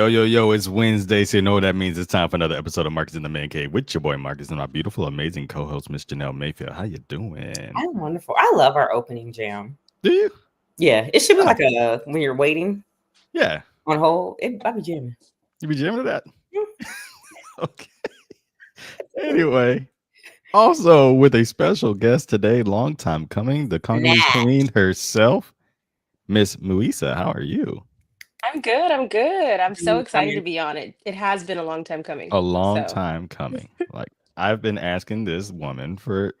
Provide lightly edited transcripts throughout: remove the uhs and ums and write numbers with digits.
Yo, it's Wednesday, so you know what that means. It's time for another episode of Marcus in the Man Cave with your boy Marcus and my beautiful, amazing co-host, Miss Janelle Mayfield. How you doing? I'm wonderful. I love our opening jam. Do you? Yeah, it should be like a when you're waiting Yeah. on hold. I'll be jamming. You be jamming to that? Okay. Anyway, also with a special guest today, long time coming, the Congolese queen herself, Miss Muisa. How are you? I'm good. I'm so excited to be on it. It has been a long time coming. A long time coming. Like I've been asking this woman for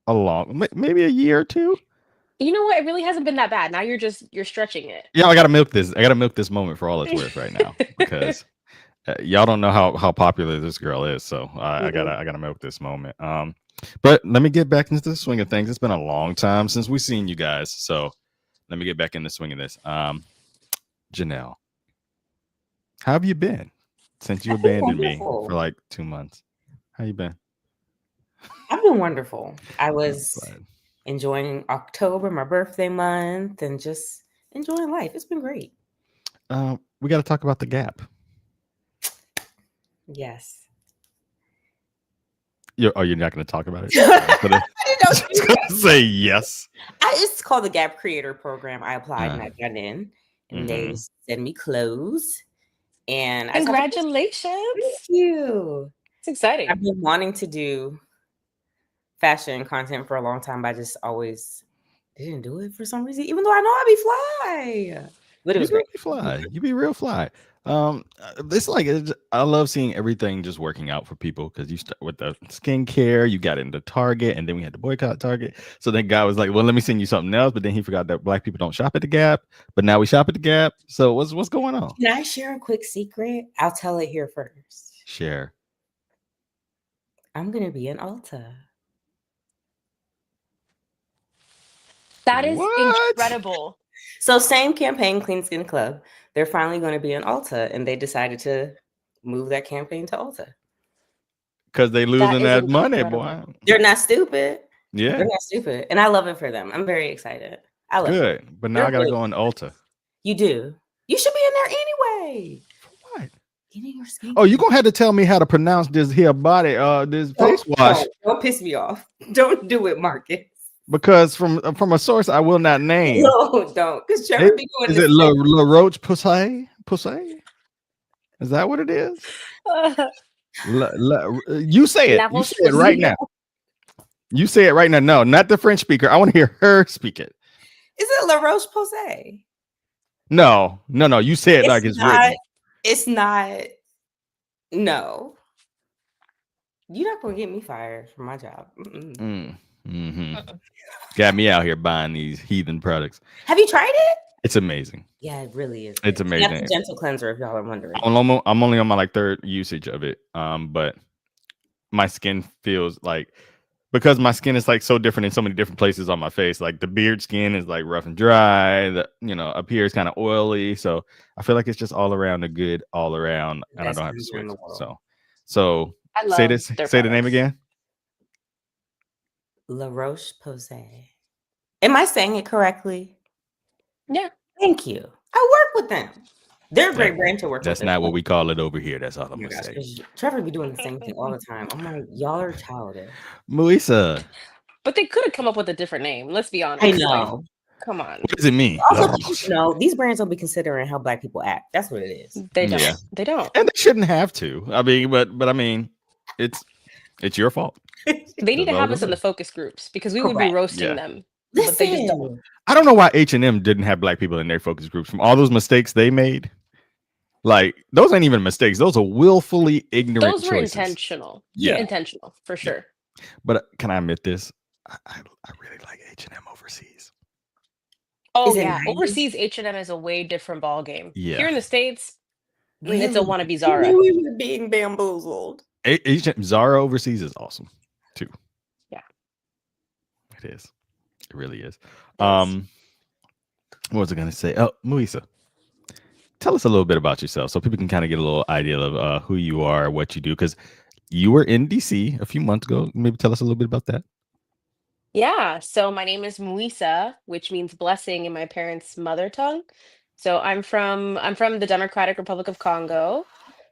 maybe a year or two. You know what? It really hasn't been that bad. Now you're stretching it. Yeah, I gotta milk this. I gotta milk this moment for all it's worth right now because y'all don't know how popular this girl is. So I gotta milk this moment. But let me get back into the swing of things. It's been a long time since we've seen you guys. So let me get back in the swing of this. Janelle, how have you been since you abandoned me for like 2 months? How you been? I've been wonderful. I was enjoying October, my birthday month, and just enjoying life. It's been great. We got to talk about the Gap. Yes. You're not going to talk about it? I was going to say yes. It's called the Gap Creator Program. I applied and I got in, and they sent me clothes. And congratulations! Thank you. It's exciting. I've been wanting to do fashion content for a long time, but I just always didn't do it for some reason, even though I know I be fly. But it was great. Fly. You be real fly. It's like I love seeing everything just working out for people because you start with the skincare, you got into Target, and then we had to boycott Target. So then guy was like, "Well, let me send you something else," but then he forgot that Black people don't shop at the Gap. But now we shop at the Gap. So what's going on? Can I share a quick secret? I'll tell it here first. Share. I'm gonna be in Ulta. That is incredible. So same campaign, Clean Skin Club. They're finally going to be in Ulta, and they decided to move that campaign to Ulta. Because they losing that money, boy. They're not stupid. Yeah. They're not stupid. And I love it for them. I'm very excited. I love it. But now I got to go on Ulta. You do. You should be in there anyway. For what? Getting your skin. Oh, you're going to have to tell me how to pronounce this here body, this face wash. Don't piss me off. Don't do it, Marcus. Because from a source I will not name. No, don't. Because Trevor be doing this. Is it La Roche Posay? Posay? Is that what it is? You say it. You say it right now. You say it right now. No, not the French speaker. I want to hear her speak it. Is it La Roche Posay? No. You say it like it's written. It's not. No. You're not going to get me fired from my job. Got me out here buying these heathen products. Have you tried it? It's amazing. Yeah, it really is. It's amazing. That's a gentle cleanser, if y'all are wondering. I'm only on my third usage of it. But my skin feels like, because my skin is like so different in so many different places on my face. Like the beard skin is like rough and dry. Up here is kind of oily. So I feel like it's just all around a good all around, and I don't have to switch. So say the name again. La Roche Posay. Am I saying it correctly? Yeah. Thank you. I work with them. They're a great brand to work with. That's not what we call it over here. That's all I'm gonna say. Trevor be doing the same thing all the time. I'm like, y'all are childish. Muisa. But they could have come up with a different name. Let's be honest. I know. Like, come on. What does it mean? Also, these brands don't be considering how Black people act. That's what it is. They don't. Yeah. They don't. And they shouldn't have to. I mean, but I mean, it's your fault. They need to have us in the focus groups because we would be roasting them. But they just don't. I don't know why H&M didn't have Black people in their focus groups from all those mistakes they made. Like, those ain't even mistakes. Those are willfully ignorant choices. Those were intentional. Yeah. Intentional, for sure. But can I admit this? I really like H&M overseas. Oh, yeah. Nice? Overseas, H&M is a way different ball game. Yeah. Here in the States, it's a wannabe Zara. We were being bamboozled. Zara overseas is awesome, too. Yeah. It is. It really is. What was I going to say? Oh, Muisa, tell us a little bit about yourself so people can kind of get a little idea of who you are, what you do, because you were in DC a few months ago. Maybe tell us a little bit about that. Yeah. So my name is Muisa, which means blessing in my parents' mother tongue. So I'm from the Democratic Republic of Congo,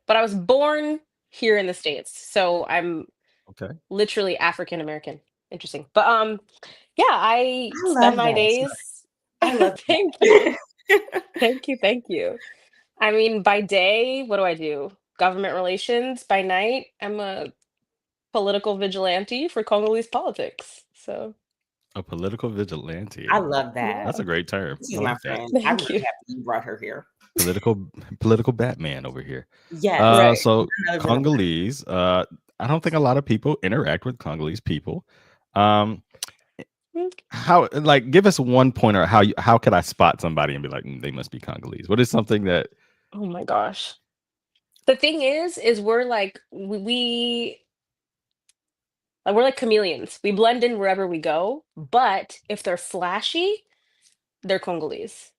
but I was born here in the States. So I'm Okay. literally African American. Interesting. But yeah, I I spend love my that. days. I love Thank you. that. Thank you. I mean, by day, what do I do? Government relations. By night, I'm a political vigilante for Congolese politics. So, A political vigilante. I love that. yeah. That's a great term. This I is my like that. friend. I'm Thank really you. happy you brought her here. Political Batman over here. Yes. Right. So Another villain. Congolese. I don't think a lot of people interact with Congolese people. Um, how like give us one pointer how could I spot somebody and be like they must be Congolese? What is something that Oh my gosh. The thing is we're like we're like chameleons. We blend in wherever we go, but if they're flashy, they're Congolese.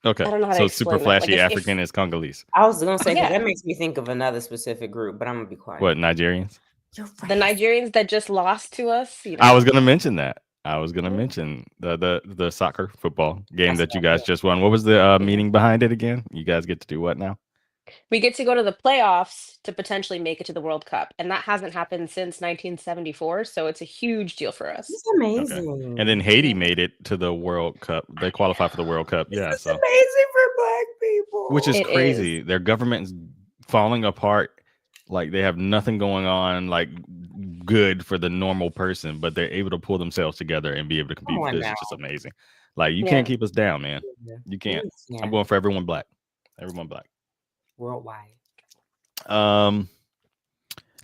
okay? I don't know how to So super explain that. Like flashy if African is Congolese. I was gonna say because yeah, that makes me think of another specific group, but I'm gonna be quiet. What, Nigerians? You're the right. Nigerians that just lost to us, you I was know. gonna mention that. I was gonna Yeah. mention the soccer football game That's that you what I guys thought. just won. What was the meaning behind it again? You guys get to do what now? We get to go to the playoffs to potentially make it to the World Cup, and that hasn't happened since 1974, so it's a huge deal for us. It's Okay. amazing. And then Haiti made it to the World Cup. They qualified for the World Cup. Yeah, It's so amazing for Black people. which is It crazy. is. Their government is falling apart. Like they have nothing going on like good for the normal person, but they're able to pull themselves together and be able to compete. Come on This now. is just amazing. Like you Yeah. can't keep us down, man. You can't. Yeah. I'm going for everyone black. Everyone black. Worldwide.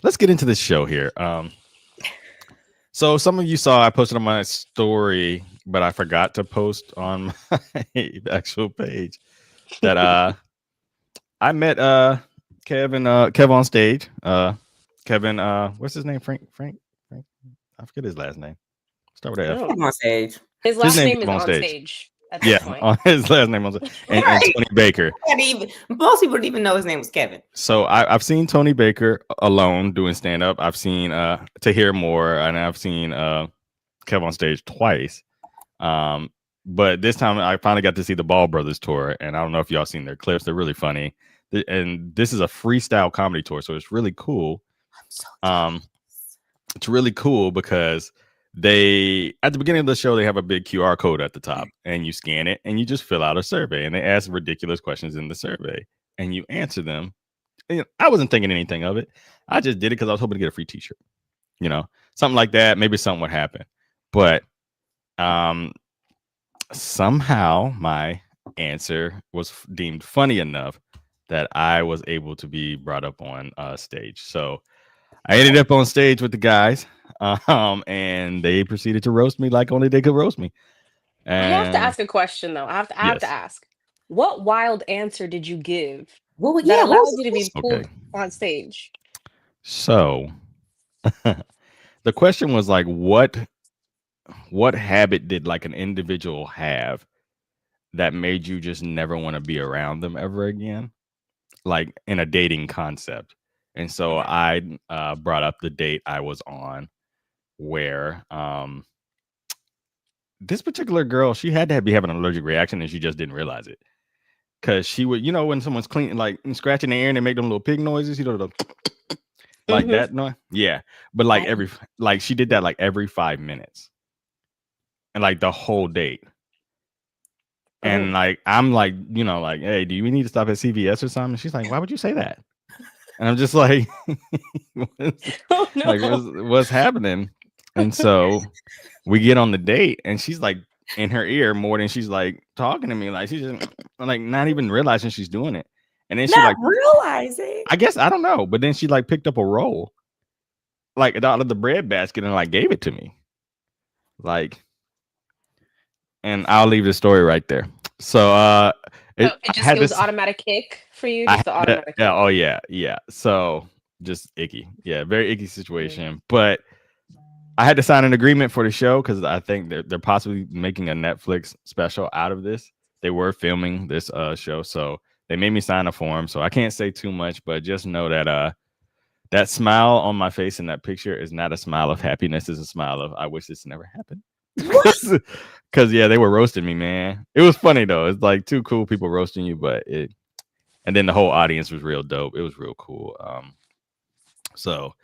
Let's get into this show here. So some of you saw I posted on my story, but I forgot to post on my actual page that I met Kev on stage. Kevin, what's his name? Frank. I forget his last name. Start with F. Oh. Come on stage. His last name name is on on stage. stage at this Yeah, point. on his last name on stage. And Right. Tony Baker. Most people didn't even know his name was Kevin. So I've seen Tony Baker alone doing stand up. I've seen Tahir Moore, and I've seen Kev on stage twice. But this time I finally got to see the Ball Brothers tour, and I don't know if y'all seen their clips. They're really funny. And this is a freestyle comedy tour, so it's really cool. It's really cool because they at the beginning of the show they have a big QR code at the top, and you scan it and you just fill out a survey, and they ask ridiculous questions in the survey and you answer them. And I wasn't thinking anything of it. I just did it because I was hoping to get a free t-shirt, something like that. Maybe something would happen, but somehow my answer was deemed funny enough that I was able to be brought up on stage. So I ended up on stage with the guys, and they proceeded to roast me like only they could roast me. And I have to ask a question though. I have Yes. to ask. What wild answer did you give What that was allowed the you to be question? pulled Okay. on stage? So the question was like, what habit did like an individual have that made you just never want to be around them ever again, like in a dating concept? And so I brought up the date I was on, where this particular girl, she had to be having an allergic reaction, and she just didn't realize it. Because she would, when someone's cleaning, like scratching the air, and they make them little pig noises, like Mhm. that noise. Yeah, but like she did that like every 5 minutes, and like the whole date. And like I'm like, like, hey, do we need to stop at CVS or something? And she's like, why would you say that? And I'm just like, Oh no. like what's happening? And so we get on the date, and she's like in her ear more than she's like talking to me. Like she's just like not even realizing she's doing it. And then she Not like, realizing. I guess I don't know, but then she like picked up a roll, like out of the bread basket, and like gave it to me, like. And I'll leave the story right there. So it was automatic ick for you, just the automatic. Yeah, oh yeah. So just icky. Yeah, very icky situation. But I had to sign an agreement for the show because I think they're possibly making a Netflix special out of this. They were filming this show, so they made me sign a form. So I can't say too much, but just know that that smile on my face in that picture is not a smile of happiness. It's a smile of I wish this never happened. Because yeah, they were roasting me, man. It was funny though. It's like two cool people roasting you, and then the whole audience was real dope. It was real cool. So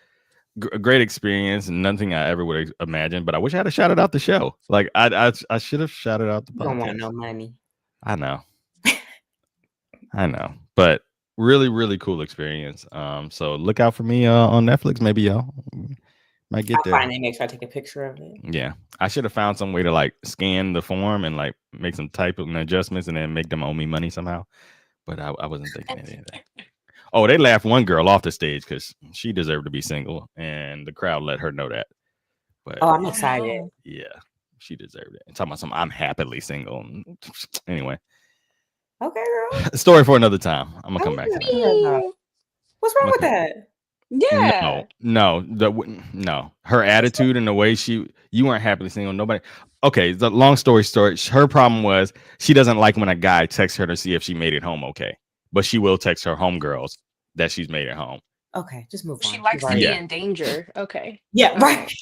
a great experience, and nothing I ever would imagine. But I wish I had shouted out the show. Like I should have shouted out the You don't want podcast. no money. I know, but really, really cool experience. So look out for me on Netflix. Maybe y'all might get I'll there. find it. Make sure I take a picture of it. Yeah, I should have found some way to like scan the form and like make some typing adjustments and then make them owe me money somehow. But I wasn't thinking of anything. Oh, they laughed one girl off the stage because she deserved to be single, and the crowd let her know that. But Oh, I'm excited. yeah, she deserved it. And talking about some, I'm happily single. Anyway, Okay, girl. story for another time. I'm gonna come back to that. What's wrong with that? Yeah. No. Her attitude and the way you weren't happily single. Nobody. Okay, the long story short, her problem was she doesn't like when a guy texts her to see if she made it home okay, but she will text her homegirls that she's made it home. Okay, just move on. She likes to be in danger. Okay. Yeah, right.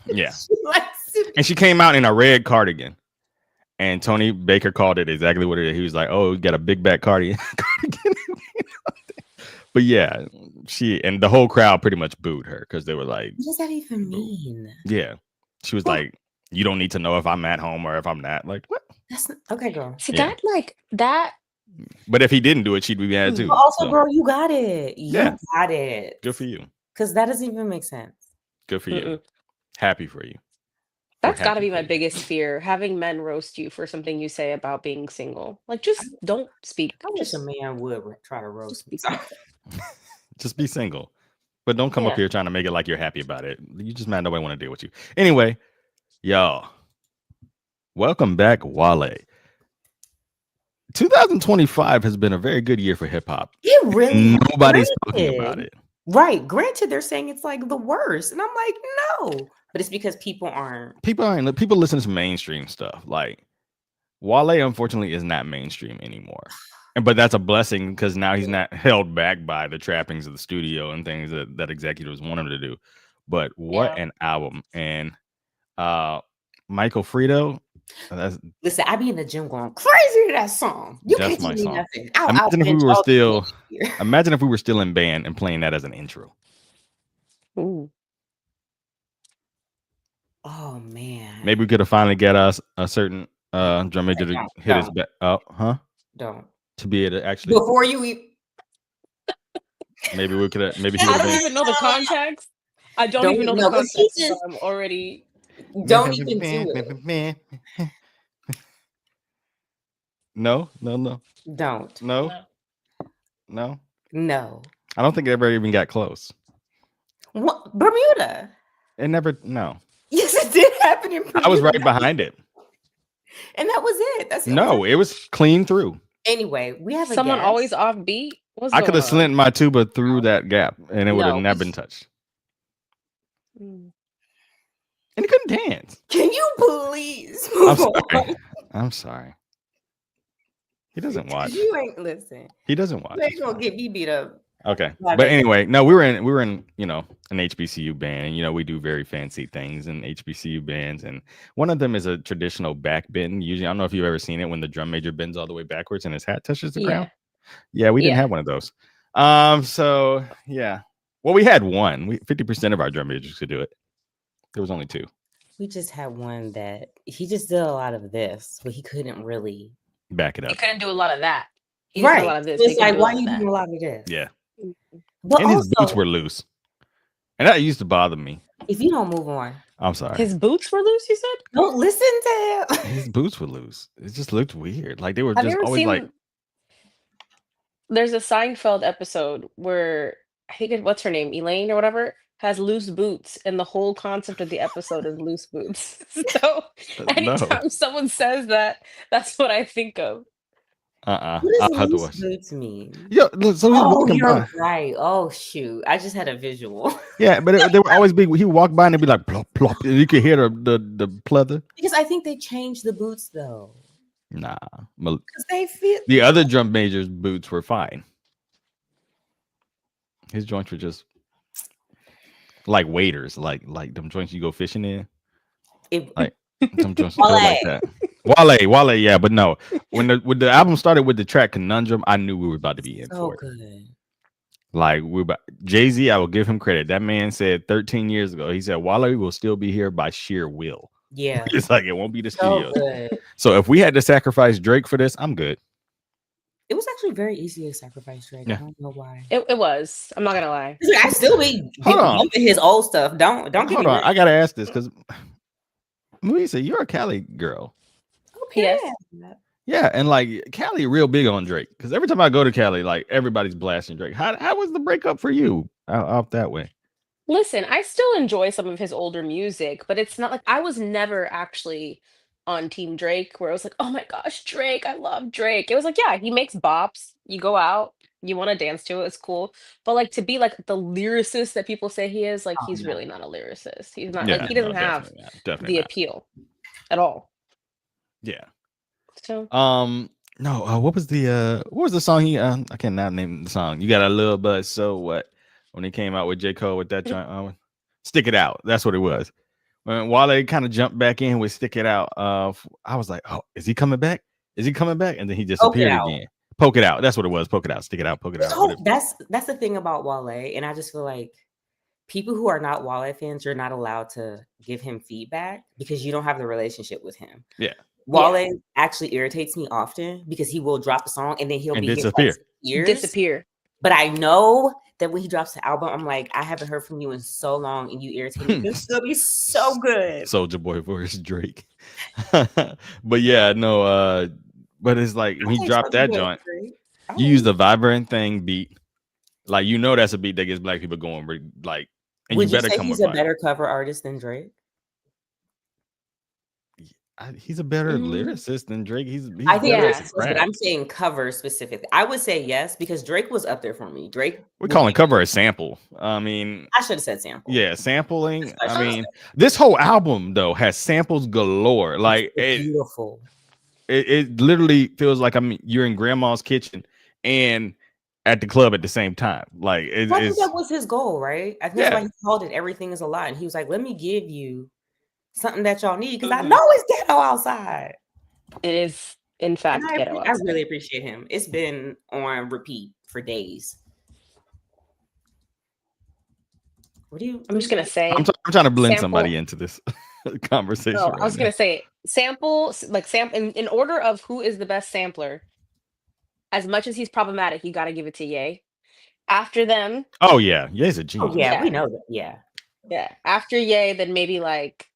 Yeah. She likes to And she came out in a red cardigan. And Tony Baker called it exactly what it is. He was like, "Oh, we got a big back cardigan." But yeah, she and the whole crowd pretty much booed her because they were like, What does that even mean? Yeah. She was like, "You don't need to know if I'm at home or if I'm not." Like, what? That's okay, girl. See, Yeah. that But if he didn't do it, she'd be mad too. But also, So, girl, you got it. You Yeah. got it. good for you. Because that doesn't even make sense. Good for you. Mm-mm. Happy for you. That's We're got to happy be for my you. biggest fear, having men roast you for something you say about being single. Like, just don't speak. I wish Just a man would try to roast me. Just be single. But don't come up Yeah. here trying to make it like you're happy about it. You just mad nobody want to deal with you. Anyway, y'all, welcome back, Wale. 2025 has been a very good year for hip hop. It really Nobody's granted. talking about it. Right. Granted, they're saying it's like the worst. And I'm like, no. But it's because people aren't. People listen to mainstream stuff. Like Wale, unfortunately, is not mainstream anymore. But that's a blessing because now he's not held back by the trappings of the studio and things that executives want him to do. But what an album. And Michael Frito. Listen, I be in the gym going crazy to that song. You That's can't my tell me song. nothing. Imagine if we were still in band and playing that as an intro. Ooh. Oh man. Maybe we could have finally get us a certain drum major to hit his back up, huh? Don't. To be able to actually Before you eat. maybe we could have maybe he I would have don't been even know the context. I don't even know the context. So I'm already. Don't even do it. No. Don't. No. No. I don't think it ever even got close. What? Bermuda. It never. No. Yes, it did happen in Bermuda. I was right behind it. And that was it. That's No, it was clean through. Anyway, we have Someone guest. always off beat. I could have slint my tuba through that gap, and it would have No. not been touched. Mm. And he couldn't dance. Can you please I'm move sorry. on? I'm sorry. He doesn't watch. You ain't listen. He doesn't watch. You ain't It's gonna fine. get me beat up. Okay. My But bad. anyway, no, we were in an HBCU band, and we do very fancy things in HBCU bands, and one of them is a traditional back bend. Usually, I don't know if you've ever seen it when the drum major bends all the way backwards and his hat touches the ground. Yeah, we didn't Yeah. have one of those. So yeah. Well, we had one. 50% of our drum majors could do it. There was only 2. We just had one that he just did a lot of this, but he couldn't really. Back it He up. couldn't do a lot of that. He did a lot of this. He It's could like, do a why lot of you that. doing a lot of this? Yeah. But And his also, boots were loose. And that used to bother me. if you don't move on, I'm sorry. His boots were loose, you said? don't listen to him. His boots were loose. It just looked weird. Like they were Have you just ever always seen like there's a Seinfeld episode where I think what's her name? Elaine or whatever has loose boots, and the whole concept of the episode is loose boots. So no. anytime someone says that, that's what I think of. What I'll does have to loose watch. boots mean? Yeah, look, so he's Oh, walking you're by. right. Oh shoot! I just had a visual Yeah, but they would always be. He would walk by and it'd be like plop plop, and you could hear the pleather. because I think they changed the boots though. Nah, Because they fit. the other drum major's boots were fine. His joints were just like waders, like them joints you go fishing in. It, Like I'm just feel like that. Wale, yeah, but no. When the album started with the track Conundrum, I knew we were about to be in So for it. good. Like Jay-Z, I will give him credit. That man said 13 years ago, he said Wale will still be here by sheer will. Yeah. It's like it won't be the So studios. good. So if we had to sacrifice Drake for this, I'm good. It was actually very easy to sacrifice Drake. Yeah. I don't know why. It was. I'm not gonna lie. I still be Hold on. bumping his old stuff. Don't get Hold me on. wrong. I gotta ask this because Louisa, you're a Cali girl. Oh, Yes. period. Yeah, and like Cali real big on Drake. Because every time I go to Cali, like everybody's blasting Drake. How was the breakup for you out that way? Listen, I still enjoy some of his older music, but it's not like I was never actually on Team Drake where I was like, oh my gosh, Drake, I love Drake. It was like, yeah, he makes bops. You go out, you want to dance to it, it's cool. But like to be like the lyricist that people say he is, like Oh, he's no. really not a lyricist. He's not Yeah, like he doesn't have definitely not. Definitely the not. appeal at all. Yeah. So No, what was the song he I can't now name the song. You got a little buzz, so what? When he came out with J. Cole with that joint, Stick It Out. That's what it was. When Wale kind of jumped back in with Stick It Out, I was like, oh, is he coming back? Is he coming back? And then he disappeared again. Poke It Out. That's what it was. Poke It Out. Stick It Out. Poke It Out. So that's the thing about Wale, and I just feel like people who are not Wale fans, you're not allowed to give him feedback because you don't have the relationship with him. Yeah. Wale actually irritates me often because he will drop a song and then he'll be disappear. here for, like, years. disappear. But I know that when he drops the album, I'm like, I haven't heard from you in so long, and you irritate me. It's gonna be so good. Soulja Boy voice Drake. But yeah, no, but it's like when he dropped that joint, you use the vibrant thing beat. Like that's a beat that gets black people going, like, and Would you better say come he's with a better cover artist than Drake? he's a better lyricist than Drake. He's I think better lyricist, but I'm saying cover specifically. I would say yes because Drake was up there for me. We're calling cover a sample. I mean, I should have said sample. Yeah, sampling. I mean, this whole album though has samples galore. Like beautiful. It literally feels like you're in grandma's kitchen and at the club at the same time. Like I think that was his goal, right? I think that's why he called it "Everything Is a Lie," and he was like, "Let me give you something that y'all need because I know it's ghetto outside." It is, in fact, ghetto outside. I really appreciate him. It's been on repeat for days. I'm just gonna say. I'm trying to blend somebody into this conversation. Oh, I was gonna say sample in order of who is the best sampler. As much as he's problematic, you got to give it to Ye. After them. Oh yeah, Ye's a genius. Oh, yeah, we know that. Yeah. Yeah. After Ye, then maybe like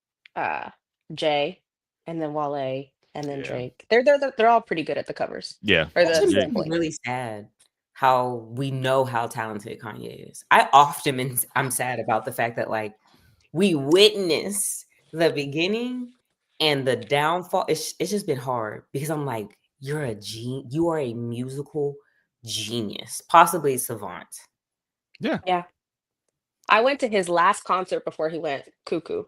Jay, and then Wale, and then Drake. They're all pretty good at the covers. Yeah. Or It's really sad how we know how talented Kanye is. I'm sad about the fact that like we witnessed the beginning and the downfall. It's just been hard because I'm like, you are a musical genius, possibly a savant. Yeah. Yeah. I went to his last concert before he went cuckoo.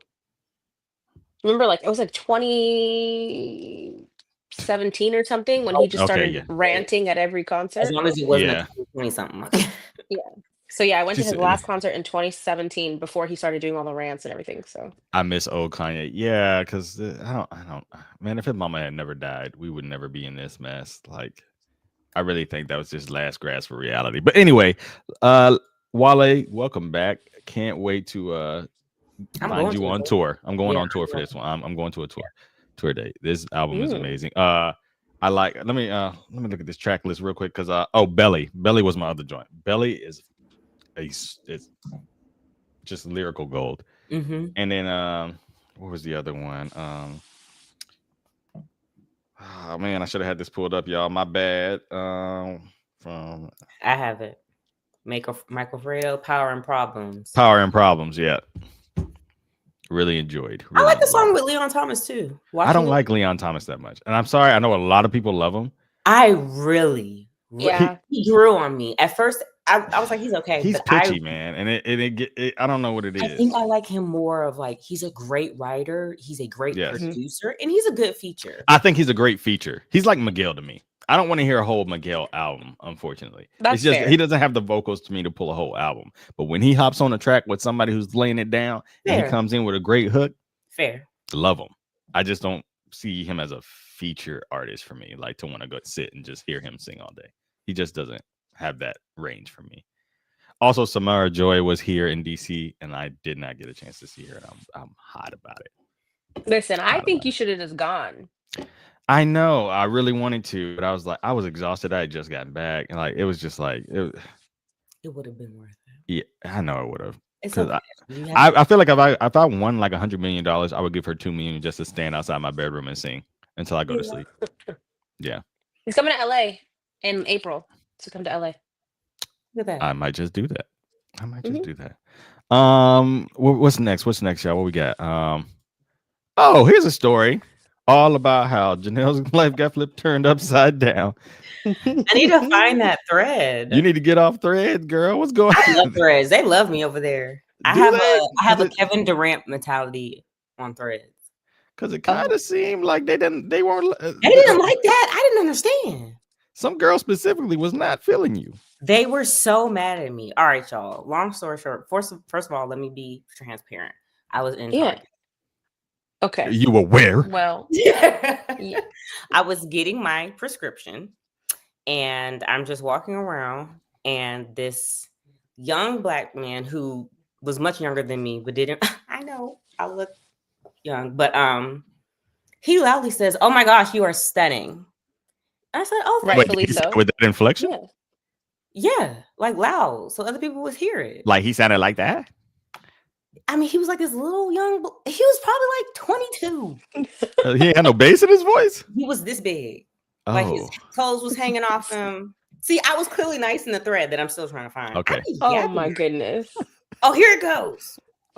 Remember, like it was like 2017 or something when he just started ranting at every concert. As long as it wasn't 20 something. Yeah. So yeah, I went to his last concert in 2017 before he started doing all the rants and everything. So I miss old Kanye. Yeah, because I don't. Man, if his mama had never died, we would never be in this mess. Like, I really think that was just last grasp for reality. But anyway, Wale, welcome back. Can't wait to find you on tour. I'm going on tour for this one. I'm going to a tour date. This album is amazing. I like. Let me look at this track list real quick because Belly was my other joint. Belly is just lyrical gold. Mm-hmm. And then what was the other one? Oh man, I should have had this pulled up, y'all. My bad. I have it. Michael Fredo, Power and Problems. Yeah. Really enjoyed. I like the song with Leon Thomas too. I don't like Leon Thomas that much, and I'm sorry. I know a lot of people love him. I really, he grew on me at first. I was like, he's okay. He's pitchy, man, and it I don't know what it is. I think I like him more of like he's a great writer, he's a great producer, and he's a good feature. I think he's a great feature. He's like Miguel to me. I don't want to hear a whole Miguel album, unfortunately. That's fair. He doesn't have the vocals to me to pull a whole album. But when he hops on a track with somebody who's laying it down and he comes in with a great hook, fair. Love him. I just don't see him as a feature artist for me, like to want to go sit and just hear him sing all day. He just doesn't have that range for me. Also, Samara Joy was here in DC, and I did not get a chance to see her. And I'm hot about it. Listen, I Hot think about you it. should have just gone. I know. I really wanted to, but I was exhausted. I had just gotten back, and like it was just like It would have been worth it. yeah, I know it would have. It's Because okay. You have I feel like if I won like $100 million, I would give her $2 million just to stand outside my bedroom and sing until I go to Yeah. sleep. Yeah, He's coming to LA in April to come to LA. Look at that. I might just do that. I might just Mhm. do that. What's next? What's next, y'all? What we got? Oh, here's a story all about how Janelle's life got turned upside down. I need to find that thread. You need to get off Threads, girl. What's going I love on? Threads. They love me over there. I Do have they? I have a 'Cause Kevin Durant mentality on Threads. Because it kind of seemed like they weren't. They didn't like that. I didn't understand. Some girl specifically was not feeling you. They were so mad at me. All right, y'all. Long story short, first of all, let me be transparent. I was in Yeah. Target. Okay. You were where? Well, yeah. I was getting my prescription, and I'm just walking around, and this young black man who was much younger than me, but didn't. I know I look young, but he loudly says, "Oh my gosh, you are stunning." I said, "Oh, Right. thank Wait, Rightfully did he say so. it with that inflection? Yeah. yeah, like loud, so other people would hear it." Like he sounded like that? I mean, he was like this little young. He was probably like 22. He had no bass in his voice? He was this big. Like his Oh, clothes was hanging off him. See, I was clearly nice in the thread that I'm still trying to find. Okay. I be Oh yapping. my goodness. Oh, here it goes.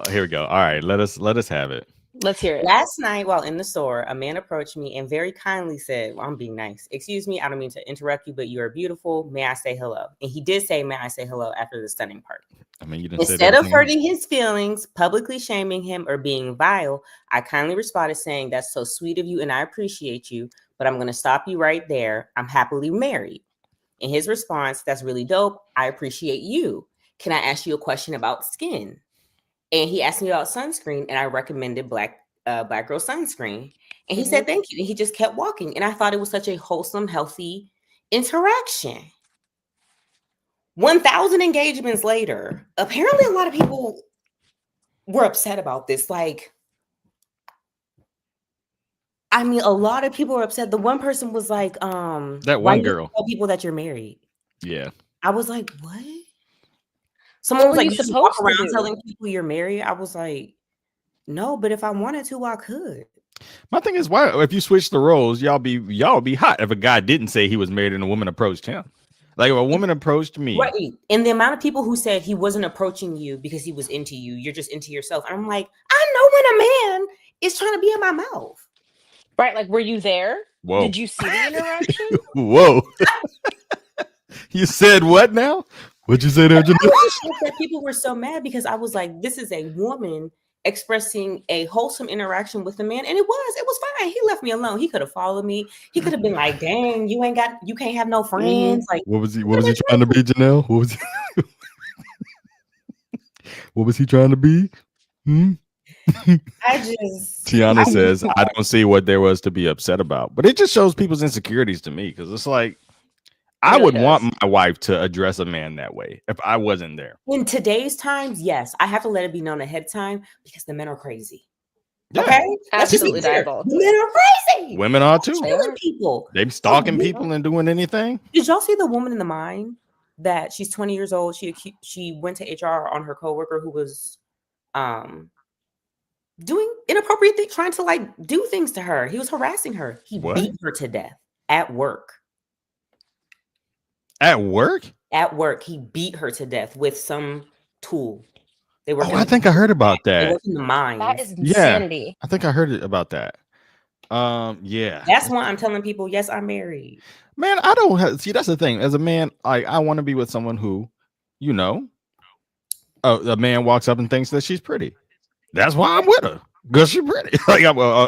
here we go. All right, let us have it. Let's hear it. Last night, while in the store, a man approached me and very kindly said, well, I'm being nice. Excuse me, I don't mean to interrupt you, but you are beautiful. May I say hello? And he did say, may I say hello after the stunning part. I mean, you didn't say Instead that. of hurting his feelings, publicly shaming him, or being vile, I kindly responded saying, that's so sweet of you and I appreciate you, but I'm going to stop you right there. I'm happily married. In his response, that's really dope. I appreciate you. Can I ask you a question about skin? And he asked me about sunscreen, and I recommended Black Girl sunscreen. And he said, thank you. And he just kept walking. And I thought it was such a wholesome, healthy interaction. 1,000 engagements later, apparently a lot of people were upset about this. Like, I mean, a lot of people were upset. The one person was like, that why one you girl. tell people that you're married? Yeah. I was like, what? Someone was What are like, you you just walk supposed to around do? telling people you're married. I was like, no, but if I wanted to, I could. My thing is, why if you switch the roles, y'all be hot if a guy didn't say he was married and a woman approached him. Like if a woman approached me. Right. And the amount of people who said he wasn't approaching you because he was into you, you're just into yourself. And I'm like, I know when a man is trying to be in my mouth. Right. Like, were you there? Whoa. Did you see the interaction? Whoa. You said what now? What'd you say there, I Janelle? was shocked that people were so mad because I was like, this is a woman expressing a wholesome interaction with a man. And it was fine. He left me alone. He could have followed me. He could have been like, dang, you can't have no friends. Like, What was he trying to be, Janelle? What was he trying to be? Tiana says, I don't see what there was to be upset about. But it just shows people's insecurities to me because it's like, I would want my wife to address a man that way if I wasn't there. In today's times, yes, I have to let it be known ahead of time because the men are crazy. Yeah. Okay? Absolutely diabolical. The men are crazy. Women are too. Killing people. They be stalking people and doing anything. Did y'all see the woman in the mine that she's 20 years old? She went to HR on her coworker who was doing inappropriate things, trying to like do things to her. He was harassing her. He beat her to death at work. At work? At work, he beat her to death with some tool. They were. I think I heard about that. They work in the mines. That is insanity. Yeah, I think I heard about that. Yeah. That's why I'm telling people, yes, I'm married. Man, I don't see. That's the thing. As a man, I want to be with someone who, you know, a man walks up and thinks that she's pretty. That's why I'm with her. Because she's pretty, like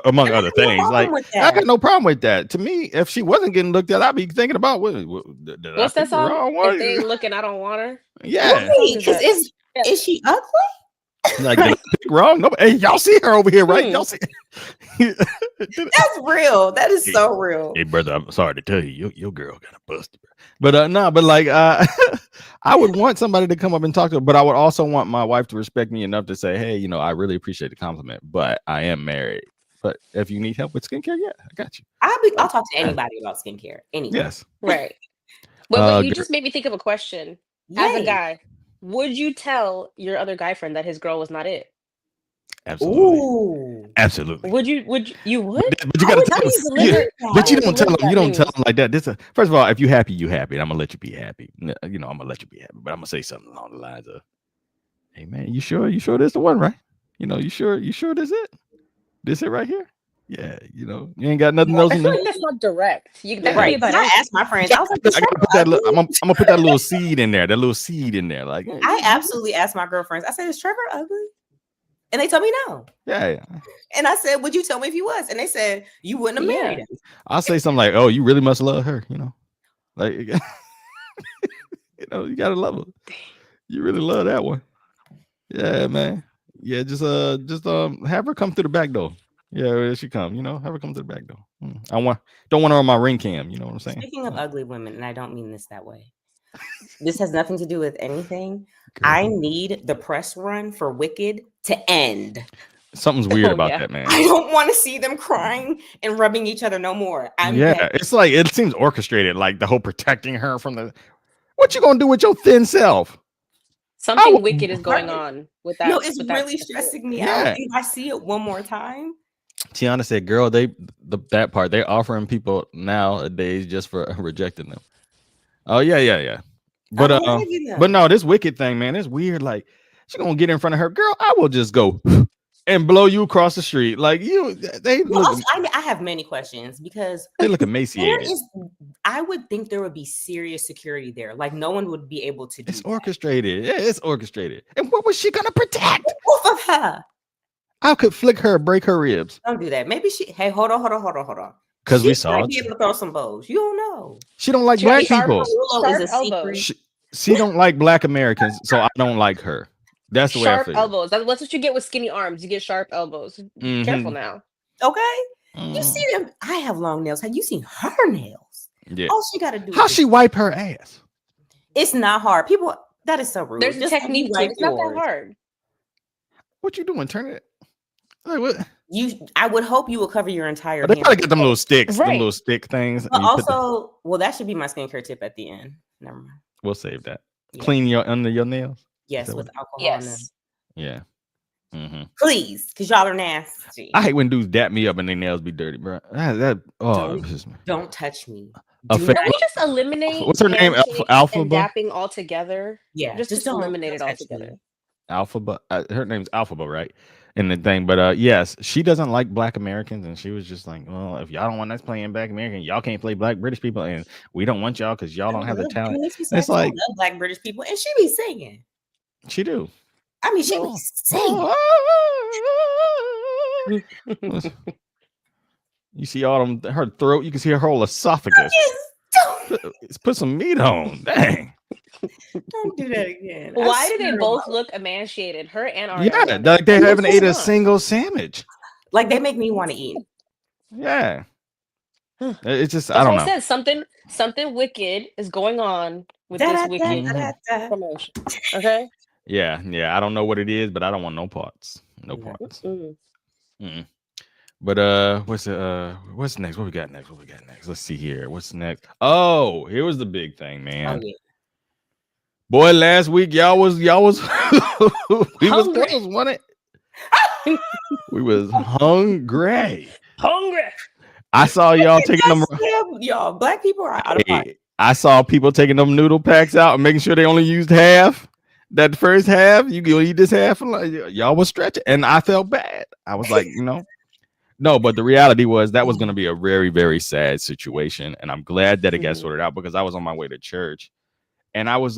among other things. Like I got no problem with that. To me, if she wasn't getting looked at, I'd be thinking about What's that song? If they ain't looking, I don't want her. Yeah. Because is she ugly? Like, did I pick wrong? No, hey, y'all see her over here, right? Hmm. Y'all see? That's real. That is so real. Hey, brother, I'm sorry to tell you, your girl got a busted. But no, but like, I would want somebody to come up and talk to her, but I would also want my wife to respect me enough to say, hey, I really appreciate the compliment, but I am married. But if you need help with skincare, yeah, I got you. I'll talk to anybody about skincare. Anyway. Yes. Right. But you Gr- just made me think of a question. As a Yay. guy, would you tell your other guy friend that his girl was not it? Absolutely. Ooh. Absolutely. Would you would? But you How gotta would tell you them. deliver- But you how don't do you tell them. deliver You that don't tell news? them like that. First of all, if you happy, you happy. And I'm gonna let you be happy. I'm gonna let you be happy. But I'm gonna say something along the lines of, "Hey man, you sure this the one, right? You sure this it? This it right here? Yeah. You ain't got nothing else I in feel there. like that's not direct. That Yeah. could be Right. about I anything. asked my friends. I was like, I "Is gotta Trevor put that. ugly?" I'm gonna put that little seed in there. That little seed in there. Like, I absolutely asked my girlfriends. I said, "Is Trevor ugly?" And they told me no. Yeah. And I said, "Would you tell me if he was?" And they said, "You wouldn't have married him." I'll say something like, "Oh, you really must love her." Like, you gotta love her. You really love that one. Yeah, man. Yeah, just have her come through the back door. Yeah, there she come. Have her come to the back door. Don't want her on my ring cam. You know what I'm saying? Speaking of ugly women, and I don't mean this that way. This has nothing to do with anything. Girl. I need the press run for Wicked to end. Something's weird Oh, about yeah. that, man. I don't want to see them crying and rubbing each other no more. Yeah, it's like it seems orchestrated, like the whole protecting her from the. What you gonna do with your thin self? Something would- wicked is going on with that. No, it's with that really situation. stressing me Yeah. out. If I see it one more time, Tiana said, "Girl, that part they offering people nowadays just for rejecting them." Oh yeah. But I'm begging them. but no, this Wicked thing, man, it's weird. Like she gonna get in front of her, girl. I will just go and blow you across the street. Like they Well, look, also, I have many questions because they look there emaciated. is. I would think there would be serious security there. Like no one would be able to do. It's orchestrated. Yeah, it's orchestrated. And what was she gonna protect? Both of her. I could flick her, break her ribs. Don't do that. Maybe she. Hey, hold on. Because we She saw might it. be able to throw some bows. You don't know. She don't like She got black sharp- people. Rulo is a Sharp secret. elbows. She don't like black Americans, so I don't like her. That's the way I Sharp feel. elbows. That's what you get with skinny arms. You get sharp elbows. Mhm. Careful now. Okay. Mm. You see them? I have long nails. Have you seen her nails? Yeah. All she got to do. How is she wipe her ass? It's not hard. People. That is so rude. There's a Just like you technique to wipe it. It's not that yours. hard. What you doing? Turn it. Like what? I would hope you would cover your entire. Oh, they hand. probably get them little sticks, them Right. little stick things. But and you put also, well, that should be my skincare tip at the end. Never mind. we'll save that. Yeah. Clean your under your nails. Yes, that with what- alcohol. Yes. Yeah. hmm Please, because y'all are nasty. I hate when dudes dap me up and their nails be dirty, bro. Don't- it's just- Don't touch me. A Do fa- not- Can we just eliminate What's her name? handshakes Alpha and Buh? dapping altogether? yeah, Just don't eliminate it touch me. altogether. Alphaba. Her name's Alphaba, right? And the thing, but yes, she doesn't like Black Americans, and she was just like, "Well, if y'all don't want us playing Black American, y'all can't play Black British people, and we don't want y'all because y'all don't have the talent." It's like- I love Black British people, and she be singing. She do. I mean, she be Oh. singing. You see all them her throat. You can see her whole esophagus. Put some meat on. Dang. Don't do that again. Why do they both look emaciated? Her and Ariana. Yeah, like they haven't ate a What's going on? single sandwich. like they make me want to eat? Yeah. Huh. It's just That's I don't why know. I said something wicked is going on with Da, this da, wicked da, da, da. promotion. Okay. Yeah. I don't know what it is, but I don't want no parts. No No. parts. Mm. Mm-mm. But what's next? What we got next? Let's see here. What's next? Oh, here was the big thing, man. Oh, yeah. Boy, last week y'all was we was Hungry. close, wasn't it? We was hungry. Hungry. I saw y'all taking them. Y'all, Black people are out of pocket. Hey, I saw people taking them noodle packs out and making sure they only used half. That first half, you go eat this half, and like, y'all was stretching, and I felt bad. I was like, no. But the reality was that was going to be a very, very sad situation, and I'm glad that it got Mhm. sorted out because I was on my way to church, and I was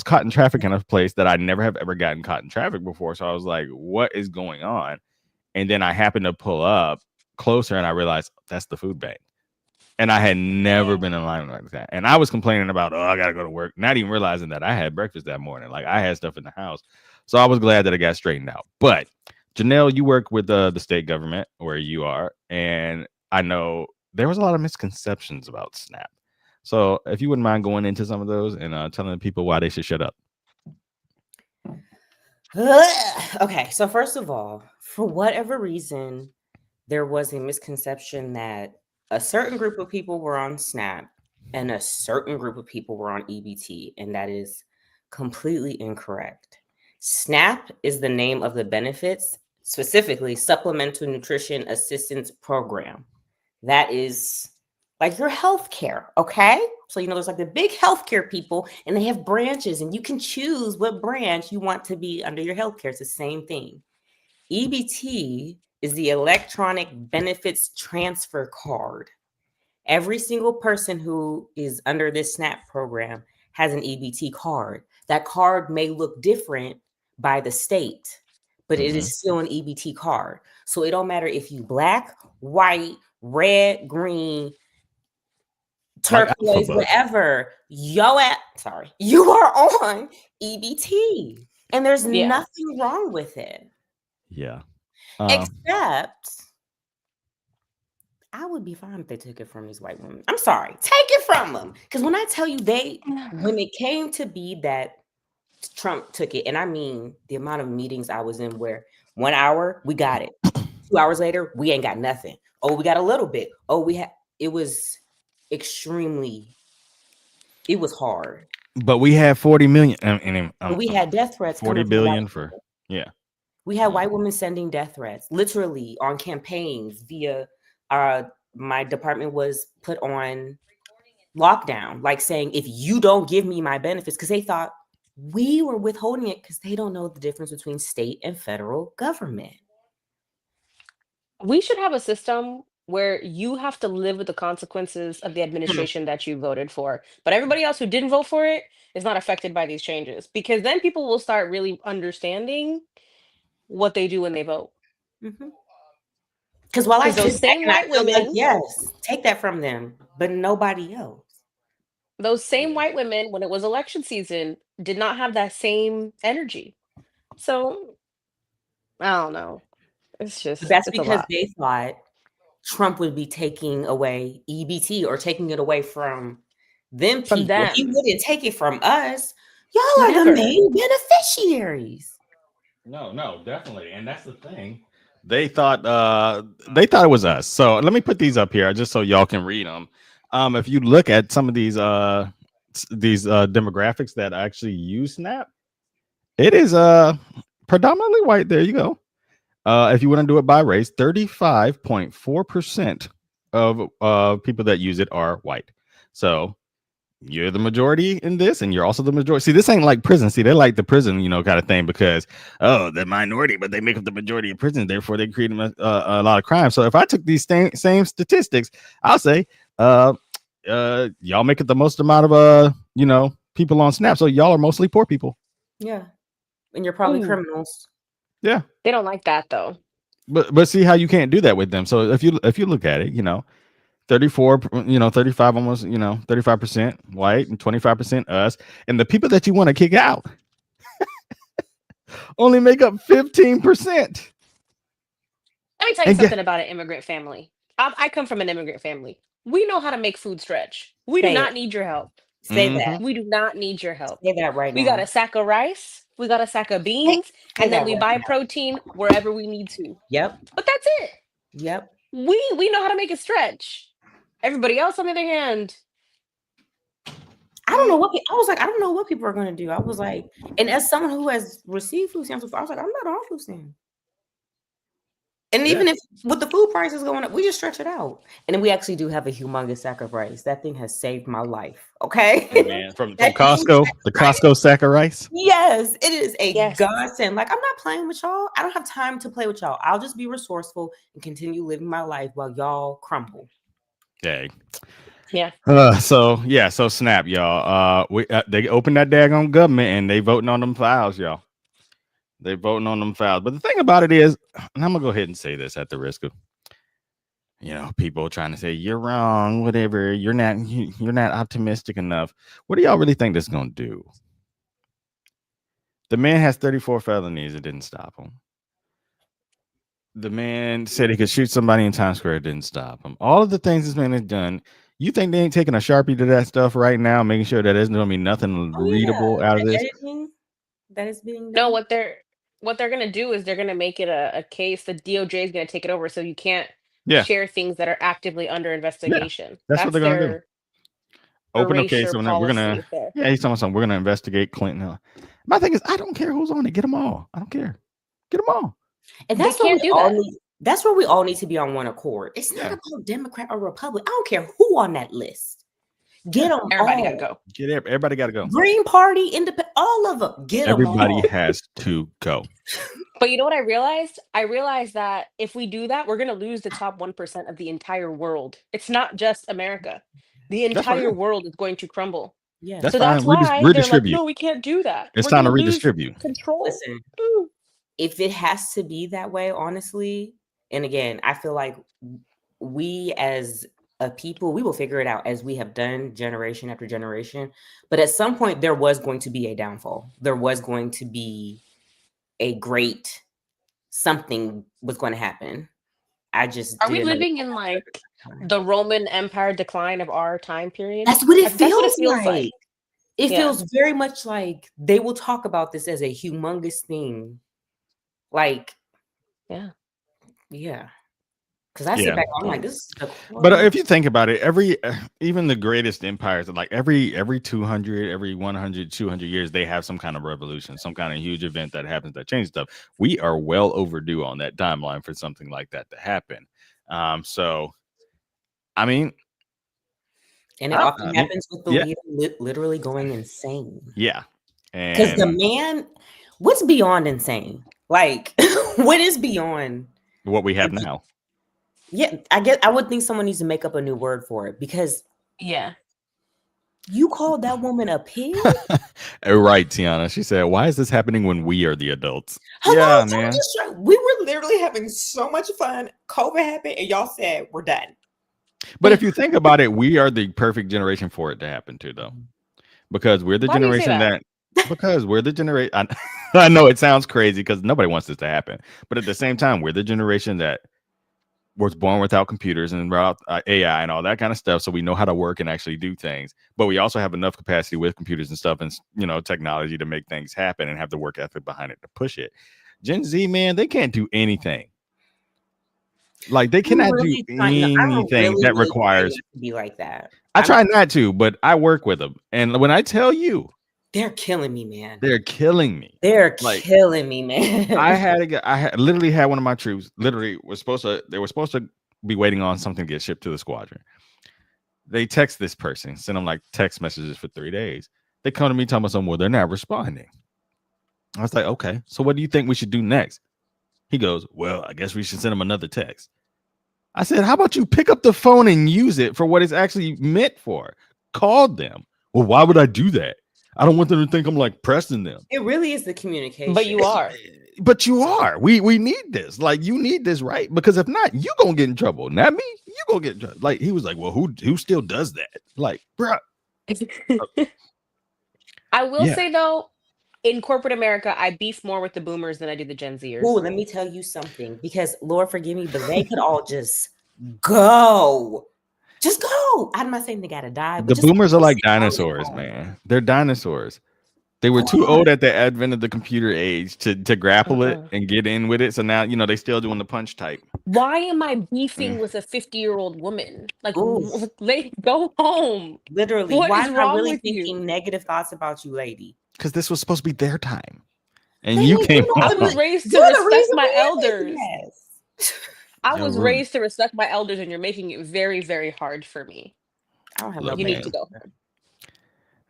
caught in traffic in a place that I never have ever gotten caught in traffic before. So I was like, what is going on? And then I happened to pull up closer, and I realized that's the food bank. And I had never been in line like that. And I was complaining about, I got to go to work, not even realizing that I had breakfast that morning. Like I had stuff in the house. So I was glad that it got straightened out. But Janelle, you work with the state government where you are, and I know there was a lot of misconceptions about SNAP. So if you wouldn't mind going into some of those and telling the people why they should shut up. Okay, so first of all, for whatever reason, there was a misconception that a certain group of people were on SNAP and a certain group of people were on EBT, and that is completely incorrect. SNAP is the name of the benefits, specifically Supplemental Nutrition Assistance Program. That is like your healthcare, okay? So, there's like the big healthcare people, and they have branches, and you can choose what branch you want to be under your healthcare. It's the same thing. EBT is the Electronic Benefits Transfer Card. Every single person who is under this SNAP program has an EBT card. That card may look different by the state, but it is still an EBT card. So it don't matter if you black, white, red, green, turquoise, whatever, you are on EBT. And there's nothing wrong with it. Yeah. Except I would be fine if they took it from these white women. I'm sorry. Take it from them. Because when I tell you when it came to be that Trump took it, and I mean the amount of meetings I was in where 1 hour, we got it. 2 hours later, we ain't got nothing. Oh, we got a little bit. Oh, it was it was hard. But we had 40 million. We had death threats. 40 billion for, We had white women sending death threats, literally on campaigns via my department was put on lockdown, like saying, if you don't give me my benefits, because they thought we were withholding it because they don't know the difference between state and federal government. We should have a system where you have to live with the consequences of the administration that you voted for, but everybody else who didn't vote for it is not affected by these changes, because then people will start really understanding what they do when they vote. Because while I those same white women, yes, take that from them, but nobody else. Those same white women, when it was election season, did not have that same energy. So I don't know. It's just that's because they thought Trump would be taking away EBT or taking it away from them people. He wouldn't take it from us. Y'all are the main beneficiaries. No, definitely. And that's the thing. They thought it was us. So let me put these up here just so y'all can read them. If you look at some of these demographics that actually use SNAP, it is predominantly white. There you go. If you want to do it by race, 35.4% of people that use it are white. So you're the majority in this, and you're also the majority. See, this ain't like prison. See, they like the prison, kind of thing, because they're minority, but they make up the majority of prisons. Therefore, they create a lot of crime. So if I took these same statistics, I'll say, y'all make it the most amount of people on SNAP. So y'all are mostly poor people. Yeah, and you're probably criminals. Yeah, they don't like that though. But see how you can't do that with them. So if you look at it, 34, 35, almost, 35% white and 25% us. And the people that you want to kick out only make up 15%. Let me tell you something about an immigrant family. I come from an immigrant family. We know how to make food stretch. We do not need your help. Say that. We do not need your help. Say that right now. We got a sack of rice. We got a sack of beans. And then we buy protein wherever we need to. Yep. But that's it. Yep. We know how to make it stretch. Everybody else, on the other hand, I don't know what I was like. I don't know what people are going to do. I was like, and as someone who has received food stamps before, I was like, I'm not on food stamps. And even if with the food prices going up, we just stretch it out. And then we actually do have a humongous sack of rice. That thing has saved my life. Okay. Oh, man. From Costco, the Costco sack of rice. Yes, it is a godsend. Like, I'm not playing with y'all. I don't have time to play with y'all. I'll just be resourceful and continue living my life while y'all crumble. Dang. Yeah. So SNAP, y'all. They opened that daggone government and they voting on them files, y'all. They voting on them files. But the thing about it is, and I'm gonna go ahead and say this at the risk of people trying to say you're wrong, whatever. You're not optimistic enough. What do y'all really think this is gonna do? The man has 34 felonies. It didn't stop him. The man said he could shoot somebody in Times Square. It didn't stop him. All of the things this man has done. You think they ain't taking a Sharpie to that stuff right now, making sure that there's going to be nothing readable out of The this? editing that is being No, done. what they're gonna do is they're gonna make it a case. The DOJ is gonna take it over, so you can't Yeah. share things that are actively under investigation. That's what they're gonna do. their Open a case. erasure We're gonna. policy there. Yeah, he's talking about something. We're gonna investigate Clinton. My thing is, I don't care who's on it. Get them all. I don't care. Get them all. And They that's where can't we do all that. need. That's where we all need to be on one accord. It's not Yeah. about Democrat or Republican. I don't care who on that list. Get them Everybody all. gotta go. Get everybody got to go. Green Party, Independent, all of them. Get them Everybody all. has to go. But you know what I realized? I realized that if we do that, we're gonna lose the top 1% of the entire world. It's not just America. The That's what it entire is. world is going to crumble. Yeah. That's So fine. that's why they're like, Redistribute. no, we can't do that. It's We're time to gonna lose redistribute. control. Listen, Ooh. if it has to be that way, honestly, and again, I feel like we as a people, we will figure it out as we have done generation after generation. But at some point, there was going to be a downfall. There was going to be a great something was going to happen. I just Are we didn't know living in like the Roman Empire decline of our time period? That's what it That's what feels it feels like. like. It Yeah. feels very much like they will talk about this as a humongous thing. Like, Yeah. yeah. Because I Yeah. sit back, I'm like, this is the But if you think about it, even the greatest empires, like every 200, every 100, 200 years, they have some kind of revolution, some kind of huge event that happens that changes stuff. We are well overdue on that timeline for something like that to happen. So, I mean, and it I often mean, happens with the yeah. leader literally going insane. yeah. Because the And man, what's beyond insane? Like, what is beyond? what we have now. Yeah, I would think someone needs to make up a new word for it because Yeah. you called that woman a pig. Right, Tiana. She said, "Why is this happening when we are the adults?" Hello, Yeah, someone man. just we were literally having so much fun. COVID happened, and y'all said we're done. But if you think about it, we are the perfect generation for it to happen too, though, because we're the Why do you say generation that? because we're the generation. I know it sounds crazy because nobody wants this to happen, but at the same time, we're the generation that was born without computers and without AI and all that kind of stuff, so we know how to work and actually do things. But we also have enough capacity with computers and stuff and technology to make things happen and have the work ethic behind it to push it. Gen Z, man, they can't do anything. Like they cannot do anything that requires to be like that. I try not to, but I work with them, and when I tell you, They're killing me, man. they're killing me. They're like- killing me, man. I literally had one of my troops. Literally, they were supposed to be waiting on something to get shipped to the squadron. They text this person, send them like text messages for 3 days. They come to me talking about something. Well, they're not responding. I was like, okay, so what do you think we should do next? He goes, well, I guess we should send them another text. I said, how about you pick up the phone and use it for what it's actually meant for? Call them. Well, why would I do that? I don't want them to think I'm like pressing them. It really is the communication. But you are. But you are. We need this. Like, you need this, right? Because if not, you gonna get in trouble. Not me. You gonna get in trouble. Like, he was like, well, who still does that? Like, bruh. I will Yeah. say though, in corporate America, I beef more with the boomers than I do the Gen Zers. Oh, let me tell you something. Because Lord forgive me, but they could all just go. Just go. I'm not saying they gotta die. The But just boomers are like sit down and dinosaurs, go. man. They're dinosaurs. They were too old at the advent of the computer age to grapple it and get in with it. So now, they still doing the punch type. Why am I beefing with a 50-year-old woman? Like, Oof. go home. Literally, What why is am I wrong really with you? thinking negative thoughts about you, lady? Because this was supposed to be their time. And They you need came to know I along. was raised to You're the respect reason my we have elders. this. I You're was rude. raised to respect my elders, and you're making it very, very hard for me. I don't have Look, no You man. need to go home.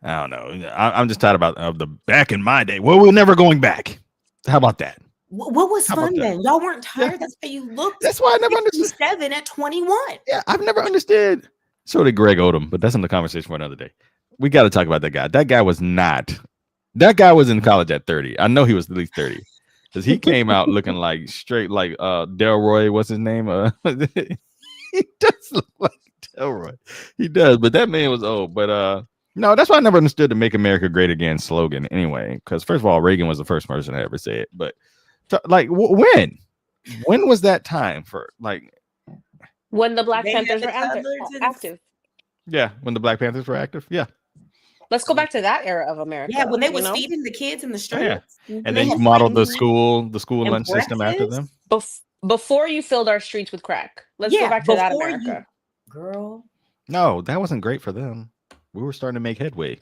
I don't know. I'm just tired of the back in my day. Well, we're never going back. How about that? What was How about fun that? then? Y'all weren't tired. That's why you looked That's why I never understood. 57 at 21. Yeah, I've never understood. So did Greg Odom, but that's in the conversation for another day. We got to talk about that guy. That guy was not. That guy was in college at 30. I know he was at least 30 because he came out looking like straight like Delroy. What's his name? He does look like Delroy. He does, but that man was old. But No, that's why I never understood the "Make America Great Again" slogan. Anyway, because first of all, Reagan was the first person to ever say it. But like, when was that time for like? When the Black They had Panthers the were toddlers and active. Yeah, when the Black Panthers were active. Yeah. Let's go back to that era of America. yeah, when they you was know? feeding the kids in the Oh, yeah. streets. Mhm. And they then you had modeled the fighting school and lunch system after them. breakfast. Before you filled our streets with crack. Let's go Yeah, back to that before America. girl. No, that wasn't great for them. We were starting to make headway.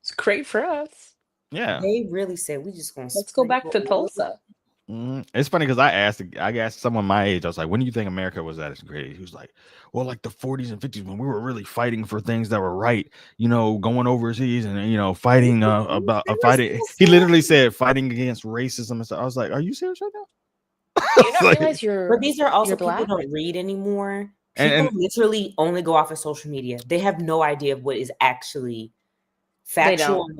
It's great for us. Yeah. They really said we just gonna. Let's go back to sprinkle Tulsa. It's funny because I asked someone my age. I was like, "When do you think America was at its greatest?" He was like, "Well, like the 40s and 50s when we were really fighting for things that were right. You know, going overseas and fighting about fighting." He literally said fighting against racism and stuff. I was like, "Are you serious right now?" Do you not Like, realize you're But these are also you're people black? don't read anymore. And- People literally only go off of social media. They have no idea of what is actually They factual. don't.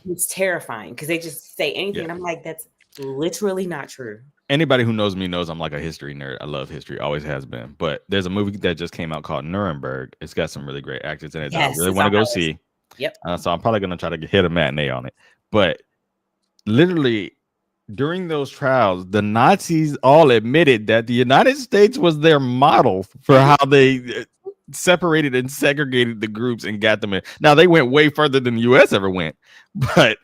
It's terrifying because they just say anything. Yeah. And I'm like, that's literally not true. Anybody who knows me knows I'm like a history nerd. I love history, always has been. But there's a movie that just came out called Nuremberg. It's got some really great actors in it that Yes, I really it's want to on go my list. see. Yep. So I'm probably gonna try to hit a matinee on it. But literally, during those trials, the Nazis all admitted that the United States was their model for how they separated and segregated the groups and got them in. Now they went way further than the U.S. ever went, but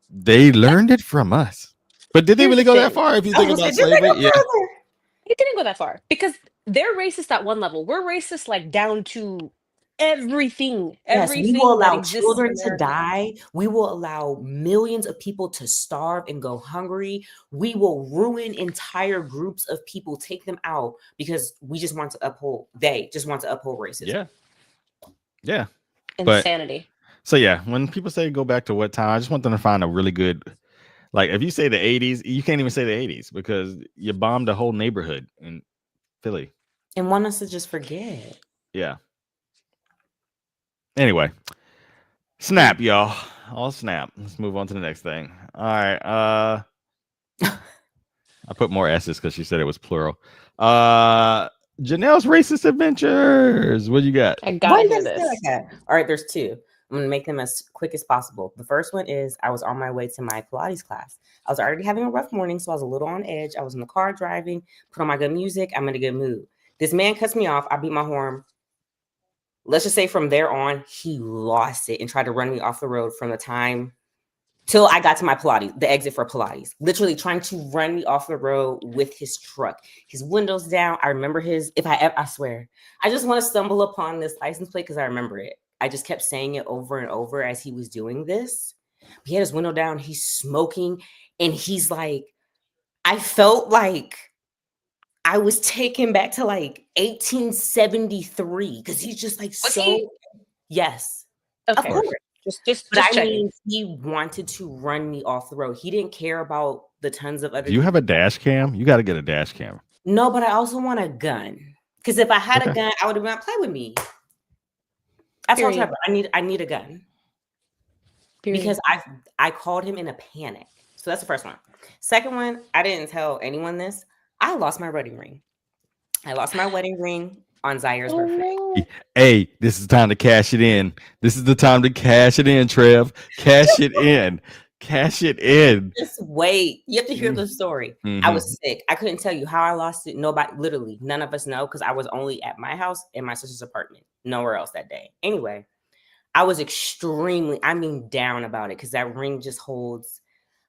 they learned it from us. But did they Here's really the go that thing. far? If you I think was about like, did they slavery, go yeah. further? It didn't go that far because they're racist at one level. We're racist like down to everything. Yes, we Everything will that allow exists in children to America. die. We will allow millions of people to starve and go hungry. We will ruin entire groups of people, take them out because we just want to uphold. They just want to uphold racism. Yeah. Yeah. But- Insanity. So yeah, when people say go back to what time, I just want them to find a really good, like if you say the 80s, you can't even say the 80s because you bombed a whole neighborhood in Philly. And want us to just forget. Yeah. Anyway, snap, y'all. All snap. Let's move on to the next thing. All right. I put more S's because she said it was plural. Janelle's Racist Adventures. What you got? I Why gotta you hear gotta say this. like that? All right, there's two. I'm gonna make them as quick as possible. The first one is I was on my way to my Pilates class. I was already having a rough morning, so I was a little on edge. I was in the car driving, put on my good music. I'm in a good mood. This man cuts me off. I beat my horn. Let's just say from there on, he lost it and tried to run me off the road from the time till I got to my Pilates, the exit for Pilates. Literally trying to run me off the road with his truck, his windows down. I remember I swear, I just want to stumble upon this license plate because I remember it. I just kept saying it over and over as he was doing this. He had his window down, he's smoking, and he's like, I felt like I was taken back to like 1873 because he's just like Was so. he? Yes, Okay. of course. Just But I checking. mean, he wanted to run me off the road. He didn't care about the tons of other. Do you have a dash cam? You got to get a dash cam. No, but I also want a gun because if I had a Okay. gun, I would have been play with me. I told Period. Trevor I need a gun. Period. Because I called him in a panic. So that's the first one. Second one, I didn't tell anyone this. I lost my wedding ring. I lost my wedding ring on Zaire's Oh, birthday. no. Hey, this is time to cash it in. This is the time to cash it in, Trev. Cash it in. Cash it in. Just wait. You have to hear the story. I Mhm. was sick. I couldn't tell you how I lost it. Nobody, literally, none of us know because I was only at my house in my sister's apartment, nowhere else that day. Anyway, I was extremely, down about it because that ring just holds.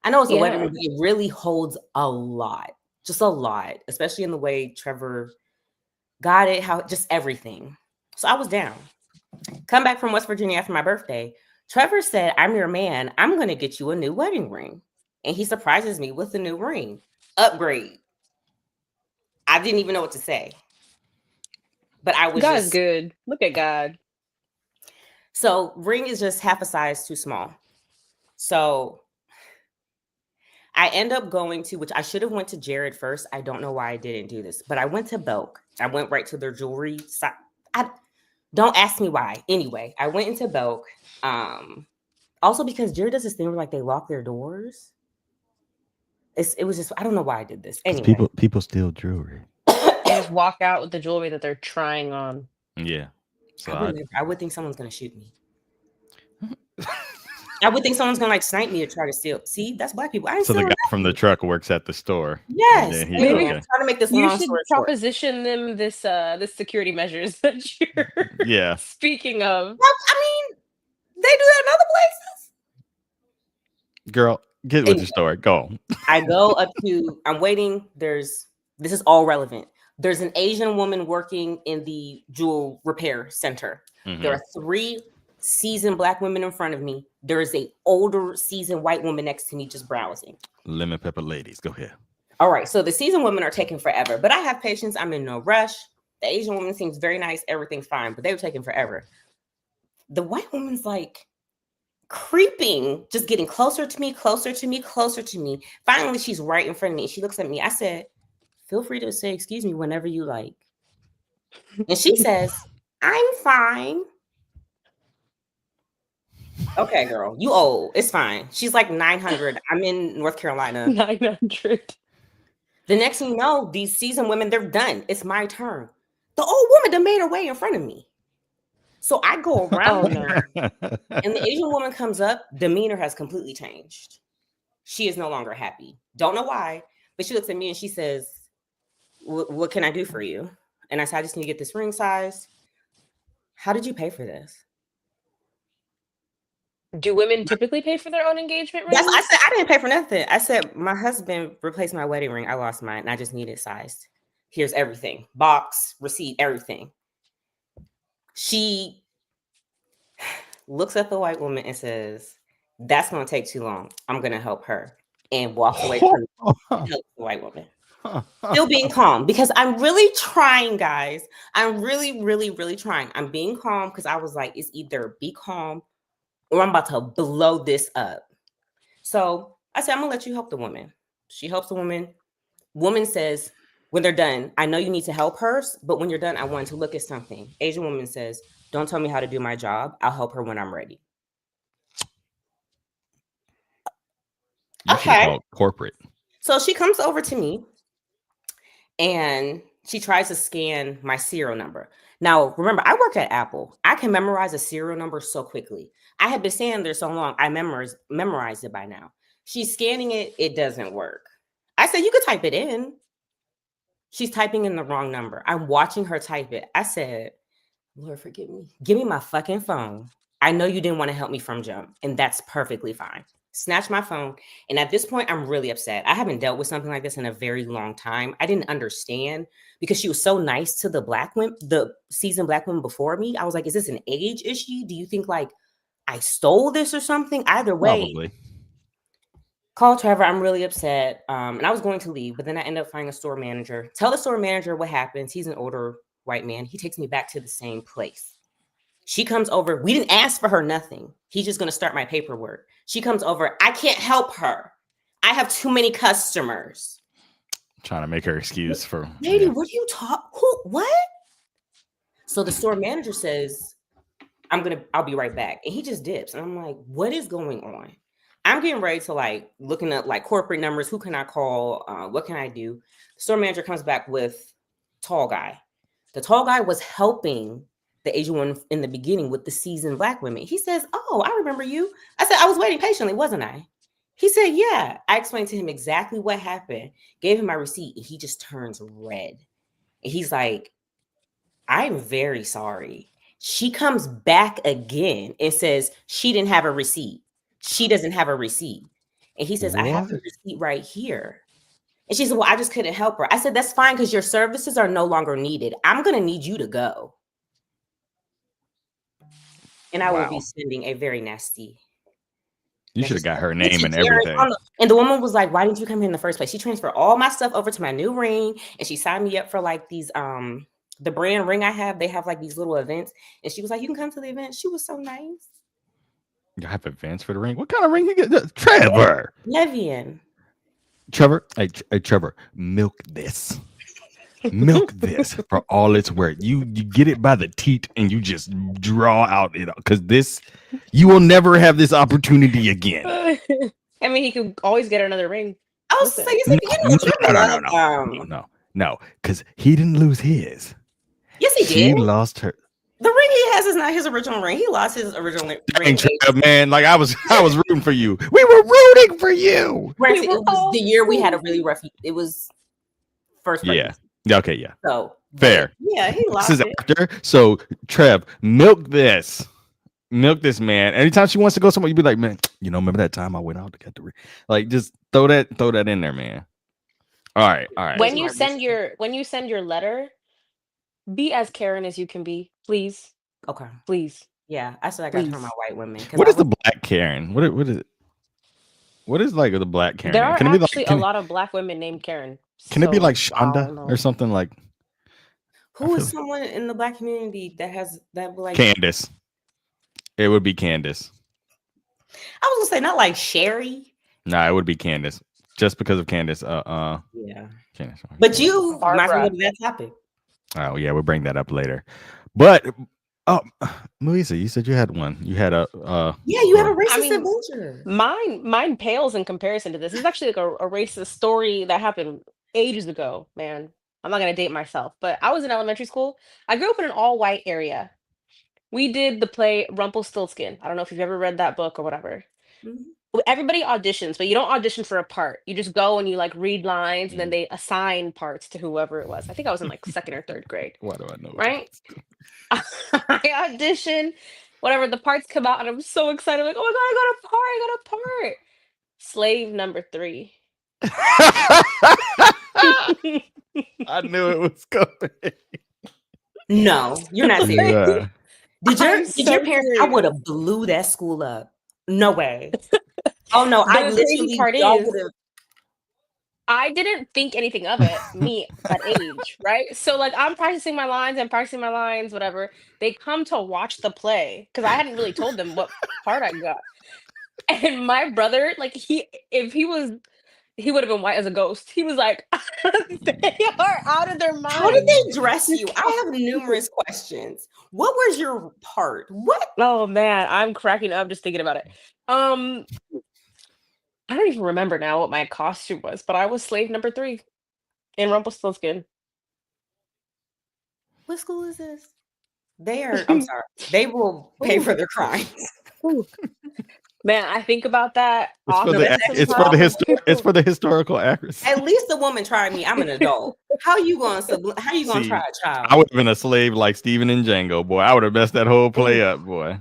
I know it's a wedding Yeah. ring, but it really holds a lot, just a lot, especially in the way Trevor got it, how just everything. So I was down. Come back from West Virginia after my birthday. Trevor said, I'm your man. I'm going to get you a new wedding ring. And he surprises me with a new ring. Upgrade. I didn't even know what to say. But I was God's just good. Look at God. so ring is just half a size too small. So I end up going to, which I should have went to Jared first. I don't know why I didn't do this, but I went to Belk. I went right to their jewelry side. Don't ask me why. Anyway, I went into Belk. Also because Jared does this thing where like they lock their doors. It was just, I don't know why I did this. 'Cause Anyway. people steal jewelry. They just walk out with the jewelry that they're trying on. Yeah. So I would think someone's gonna shoot me. I would think someone's gonna like snipe me or try to steal. See, that's black people. I ain't So the stealing guy from the nothing. truck works at the store. and Yes. then he- Maybe- Anyway, I'm okay. trying to make this You long should story short. proposition them this security measures that you're Yeah. speaking of. Well, I mean, they do that in other places. Girl, get with your story. Go. I go up to, I'm waiting. This is all relevant. There's an Asian woman working in the jewel repair center. Mhm. There are 3 seasoned black women in front of me. There is a older seasoned white woman next to me just browsing. Lemon pepper ladies. Go ahead. All right, so the seasoned women are taking forever, but I have patience. I'm in no rush. The Asian woman seems very nice. Everything's fine, but they were taking forever. The white woman's like creeping, just getting closer to me, closer to me, closer to me. Finally, she's right in front of me. She looks at me. I said, feel free to say excuse me whenever you like. And she says, I'm fine. Okay, girl, you old. It's fine. She's like 900. I'm in North Carolina. 900. The next thing you know, these seasoned women, they're done. It's my turn. The old woman done made her way in front of me. So I go around her, and the Asian woman comes up. Demeanor has completely changed. She is no longer happy. Don't know why, but she looks at me and she says, what can I do for you? And I said, I just need to get this ring size. How did you pay for this? Do women typically pay for their own engagement That's, rings? I said, I didn't pay for nothing. I said, my husband replaced my wedding ring. I lost mine and I just need it sized. Here's everything. Box, receipt, everything. She looks at the white woman and says, that's going to take too long. I'm going to help her. And walks away from the white woman. Still being calm because I'm really trying, guys. I'm really, really, really trying. I'm being calm because I was like, it's either be calm or I'm about to blow this up. So I said, I'm gonna let you help the woman. She helps the woman. Woman says, when they're done, I know you need to help her, but when you're done, I want to look at something. Asian woman says, don't tell me how to do my job. I'll help her when I'm ready. You should Okay. call it corporate. So she comes over to me and she tries to scan my serial number. Now, remember, I work at Apple. I can memorize a serial number so quickly. I have been staying there so long, I memorized it by now. She's scanning it. It doesn't work. I said, you could type it in. She's typing in the wrong number. I'm watching her type it. I said, Lord, forgive me. Give me my fucking phone. I know you didn't want to help me from jump, and that's perfectly fine. Snatch my phone. And at this point, I'm really upset. I haven't dealt with something like this in a very long time. I didn't understand because she was so nice to the black women, the seasoned black women before me. I was like, is this an age issue? Do you think like I stole this or something? Either way, Probably. call Trevor. I'm really upset. And I was going to leave, but then I ended up finding a store manager. Tell the store manager what happens. He's an older white man. He takes me back to the same place. She comes over. We didn't ask for her nothing. He's just going to start my paperwork. She comes over. I can't help her. I have too many customers. Trying to make her excuse for. Lady, Yeah. what are you talking? Who? What? So the store manager says, I'll be right back. And he just dips. And I'm like, what is going on? I'm getting ready to like looking up like corporate numbers. Who can I call? What can I do? The store manager comes back with tall guy. The tall guy was helping the Asian one in the beginning with the seasoned black women. He says, oh, I remember you. I said, I was waiting patiently, wasn't I? He said, yeah. I explained to him exactly what happened, gave him my receipt, and he just turns red. And he's like, I'm very sorry. She comes back again and says she didn't have a receipt. She doesn't have a receipt. And he says, I have the What? receipt right here. And she said, well, I just couldn't help her. I said, that's fine because your services are no longer needed. I'm going to need you to go. And I will be Wow. sending a very nasty. You should have got her message. name and She shared everything. on the- And the woman was like, why didn't you come here in the first place? She transferred all my stuff over to my new ring. And she signed me up for like these, the brand ring I have. They have like these little events. And she was like, you can come to the event. She was so nice. You have advance for the ring. What kind of ring you get? Trevor. Levian. Trevor. Hey, Trevor. Milk this. Milk this for all it's worth. You get it by the teat and you just draw out it because this you will never have this opportunity again. I mean, he could always get another ring. I was Listen. saying, you No, because he didn't lose his. Yes, he She did. lost her. The ring he ass is not his original ring. He lost his original ring. Dang, Trev, man, like I was rooting for you. We were rooting for you. Granted, We it were was all the year we had a really rough. It was first Yeah. pregnancy. Yeah. Okay. Yeah. So Fair. Yeah, he lost This is it. after. So Trev, milk this man. Anytime she wants to go somewhere, you be like, man, remember that time I went out to get the ring? Like, just throw that in there, man. All right. When you send your letter, be as Karen as you can be, please. Okay. Please. Yeah, I said I got to turn Please. my white women. What is the black Karen? What is it? What is like the black Karen? There are Can it be actually like, a lot of black women named Karen. Can it be so like I don't Shonda know. or something like? Who is someone in the black community that has that like Candace? It would be Candace. I was gonna say not like Sherry. Nah, it would be Candace. Just because of Candace. Yeah. Candace. But you might as well Barbara. go to that topic. Oh yeah, we'll bring that up later. But Louisa, you said you had one. You had a Yeah, you have a story. racist I mean, adventure. Mine pales in comparison to this. This is actually like a racist story that happened ages ago, man. I'm not gonna date myself, but I was in elementary school. I grew up in an all-white area. We did the play Rumpelstiltskin. I don't know if you've ever read that book or whatever. Mhm. Everybody auditions, but you don't audition for a part. You just go and you like read lines, and then they assign parts to whoever it was. I think I was in like second or third grade, Why do I know? right? I audition, whatever, the parts come out, and I'm so excited. I'm like, oh my god, I got a part. Slave number 3. I knew it was coming. No, you're not serious. Yeah. Did I'm your so parents? I serious. would have blew that school up. No way. Oh no, But I the crazy literally part y'all is, would've- I didn't think anything of it, me at age, right? So like I'm practicing my lines, whatever. They come to watch the play because I hadn't really told them what part I got. And my brother, like he would have been white as a ghost. He was like, they are out of their mind. How did they dress you? I have numerous questions. What was your part? What? Oh man, I'm cracking up just thinking about it. I don't even remember now what my costume was, but I was slave number 3 in Rumpelstiltskin. What school is this? They are. I'm sorry. They will pay for their crimes. Man, I think about that. It's for often the sometimes. for the historical accuracy. At least the woman tried me. I'm an adult. How you gonna See, try a child? I would have been a slave like Steven and Django, boy. I would have messed that whole play up, boy.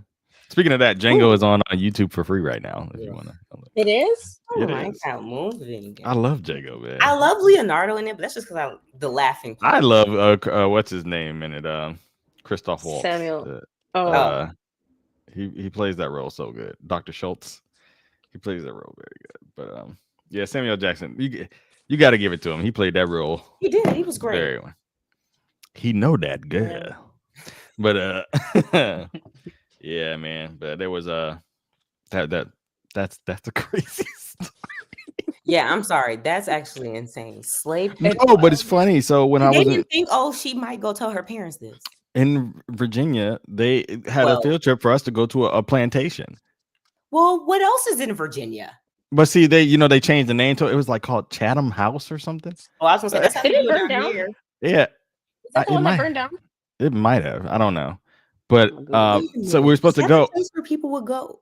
Speaking of that, Django is on YouTube for free right now. If you want to, It is? I it like is. that movie. I love Django, man. I love Leonardo in it, but that's just because the laughing. I love what's his name in it? Christoph Waltz. Samuel. He plays that role so good. Dr. Schultz. He plays that role very good. But yeah, Samuel Jackson. You got to give it to him. He played that role. He did. He was great. Very well. He know that good. But yeah, man. But there was that's the craziest. Yeah, I'm sorry. That's actually insane. Slave. No, but it's funny. So when I They was didn't think, oh, she might go tell her parents this. in Virginia, they had a field trip for us to go to a plantation. Well, what else is in Virginia? But see, they changed the name to it. It was like called Chatham House or something. Oh, I was gonna say that's how Did they it do burn it down down? here. Yeah, Is that the one that burned down? it might have. I don't know. But Wait a so we were minute. supposed Is to that go, the place where people would go?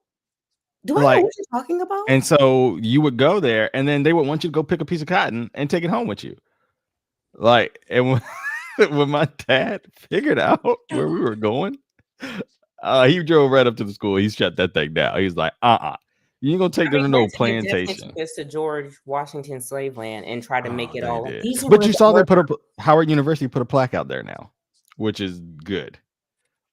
Do I Like- know what you're talking about? and so you would go there, and then they would want you to go pick a piece of cotton and take it home with you. Like, and when my dad figured out where we were going, he drove right up to the school. He shut that thing down. He was like, you ain't gonna take them to no plantation. It's to George Washington slave land and try to make it They all. did. These are But where you the saw they work- put Howard University put a plaque out there now, which is good.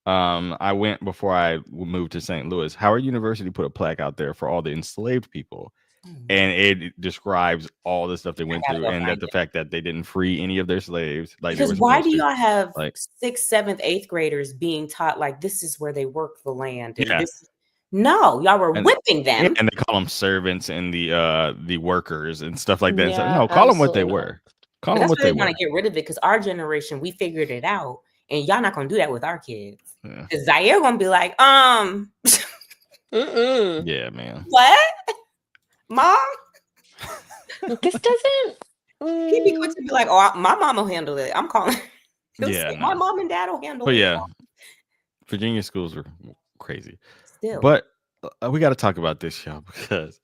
I went before I moved to St. Louis. Howard University put a plaque out there for all the enslaved people, and it describes all the stuff they went gotta through, go and find that the it. fact that they didn't free any of their slaves. Like, they Because were why supposed do to. y'all have like- 6th, 7th, 8th graders being taught like this is where they work the land? And Yeah. No, y'all were And- whipping them. And they call them servants and the workers and stuff like that. And so, Yeah, no, call them what they absolutely not. were. Call But them that's what why they they want were. to get rid of it because our generation, we figured it out. And y'all not gonna do that with our kids. Yeah. Because Zaire gonna be like, Mm-mm. Yeah, man. what? Mom? This doesn't. He'd be quick to be like, oh, my mom will handle it. I'm calling. He'll Yeah, say, my no. mom and dad will handle But it. yeah, Virginia schools are crazy. Still, But we got to talk about this, y'all, because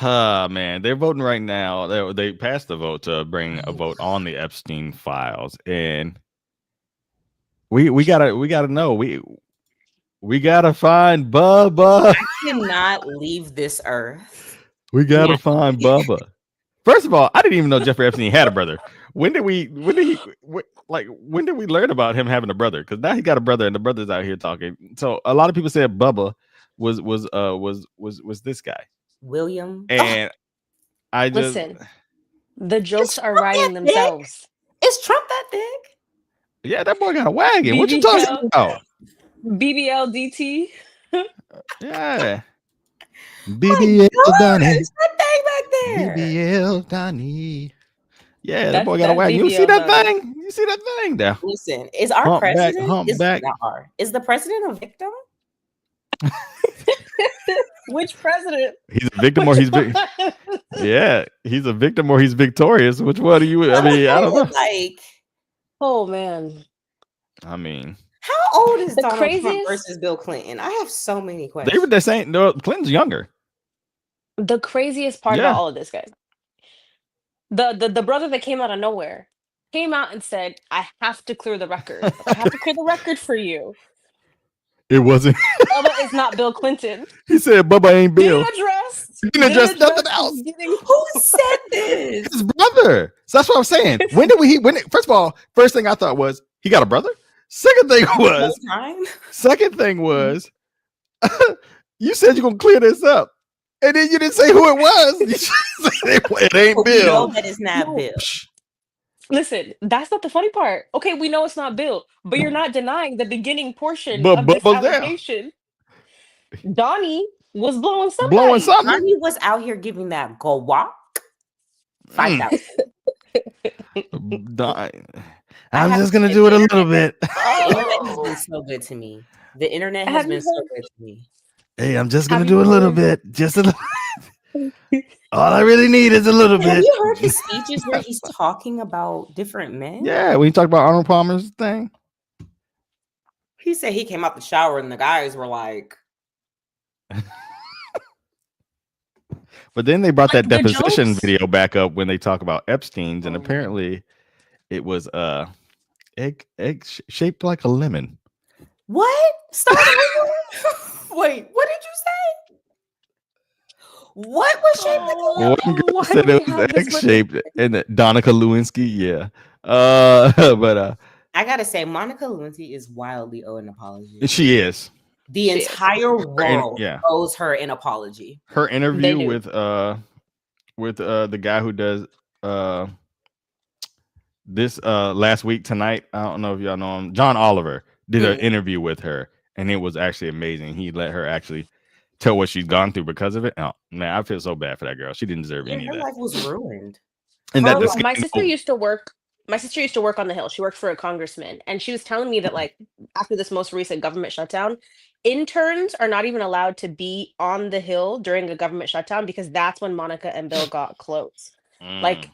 man, they're voting right now. They passed the vote to bring a vote on the Epstein files, and we gotta know we gotta find Bubba. I cannot leave this earth. We gotta Yeah. find Bubba. First of all, I didn't even know Jeffrey Epstein had a brother. When did we learn about him having a brother? Because now he got a brother, and the brother's out here talking. So a lot of people said Bubba was this guy, William. and I just Listen, the jokes are Trump writing that big? themselves. Is Trump that big? yeah, that boy got a wagon. What you talking BBL. about? BBLDT. Yeah, BBL Donnie, There's that thing back there. BBL Donnie. Yeah, that boy got a That's wagon. You see BBL that Donnie. thing? You see that thing there? Listen, is our Humpback, president humpback. is the president a victim? Which president? He's a victim or he's yeah, he's a victim or he's victorious. Which one do you? I mean, I don't know. Like, Oh man. I mean, how old is The Donald Trump craziest- versus Bill Clinton? I have so many they questions. were the same. No, Clinton's younger. The craziest part Yeah. about all of this, guys. The brother that came out of nowhere came out and said, I have to clear the record. I have to clear the record for you. It wasn't. Bubba is not Bill Clinton. He said Bubba ain't Bill. Didn't address. Didn't address nothing else. Who said this? His brother. So that's what I'm saying. When did we? First of all, first thing I thought was he got a brother. Second thing was. Time? Second thing was. You said you're gonna clear this up, and then you didn't say who it was. You just said it ain't We know Bill. that it's not No. Bill. Listen, that's not the funny part. Okay, we know it's not Bill, but you're not denying the beginning portion But of this Bubba's there. allegation. Donnie was blowing somebody. Blowing something. Ronnie was out here giving that go walk. Mm. 5,000. I'm have just to gonna say do it the a little bit. The internet has Oh. been so good to me. The internet Have has you been so heard- good to me. Hey, I'm just Have gonna you do a little heard- bit. Just a little. All I really need is a little Have bit. you heard his speeches where he's talking about different men? Yeah, when you talk about Arnold Palmer's thing. He said he came out the shower and the guys were like, But then they brought Like that the deposition jokes? video back up when they talk about Epstein's, and Oh. apparently it was shaped like a lemon. what? Start over? Wait, what did you say? What was shaped like a Oh, lemon? One girl why said do it we was have this much- egg-shaped, and Donica Lewinsky, yeah. But I gotta say, Monica Lewinsky is wildly owed an apology. she is. The She is. entire world yeah. owes her an apology. Her interview do. with the guy who does this last week tonight. I don't know if y'all know him. John Oliver did an Mhm. interview with her, and it was actually amazing. He let her actually tell what she's gone through because of it. Oh man, I feel so bad for that girl. She didn't deserve Yeah, any her of that. life was ruined. And that her the life- My scandal- sister used to work. My sister used to work on the Hill. She worked for a congressman, and she was telling me that like after this most recent government shutdown, interns are not even allowed to be on the Hill during a government shutdown because that's when Monica and Bill got close. Like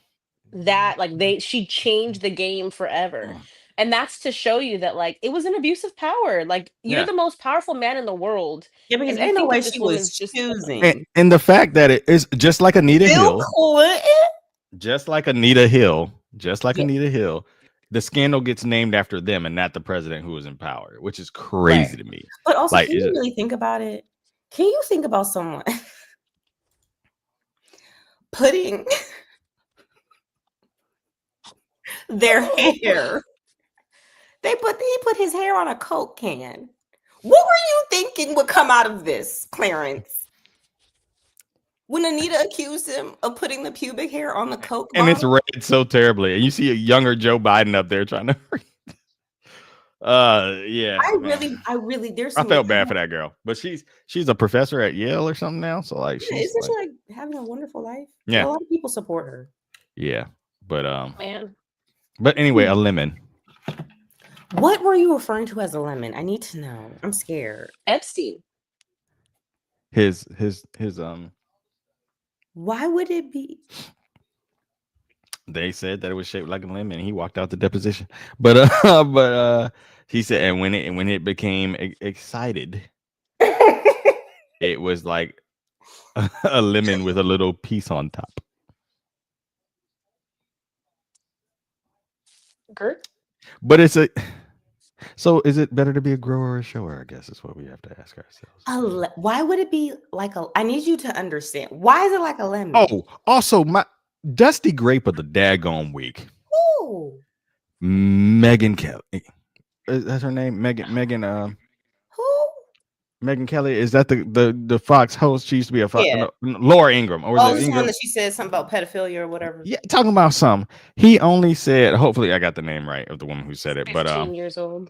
that, like she changed the game forever. Mm. And that's to show you that like it was an abuse of power. Like you're Yeah. the most powerful man in the world. Yeah, because And you ain't no think way that this she was woman's just- choosing. and the fact that it is just like Anita Bill Hill, Clinton? just like Anita Hill, Yeah. Anita Hill, the scandal gets named after them and not the president who was in power, which is crazy to me. But also, Like, can is you it- really think about it? Can you think about someone putting their hair? He put his hair on a Coke can. What were you thinking would come out of this, Clarence? When Anita accused him of putting the pubic hair on the Coke And it's bottle? read so terribly. And you see a younger Joe Biden up there trying to read. Yeah. man. I really, there's I some felt bad for that girl. But she's a professor at Yale or something now. So like Yeah, she's isn't like, she like having a wonderful life? Yeah. A lot of people support her. yeah. But Man. anyway, a lemon. What were you referring to as a lemon? I need to know. I'm scared. Epstein. His Why would it be? They said that it was shaped like a lemon, and he walked out the deposition. But he said, and when it became excited, it was like a lemon with a little piece on top. Gert? But it's a. So is it better to be a grower or a shower? I guess is what we have to ask ourselves. Why would it be like a? I need you to understand. Why is it like a lemon? Oh, also my Dusty Grape of the daggone week. Who? Megan Kelly. That's her name. Megan. Who? Megan Kelly. Is that the Fox host? She used to be a Fox. Yeah. No, Laura Ingram. Or Oh, was it this Ingram? one that she said something about pedophilia or whatever. Yeah, talking about some. He only said. Hopefully, I got the name right of the woman who said it. But 15 years old.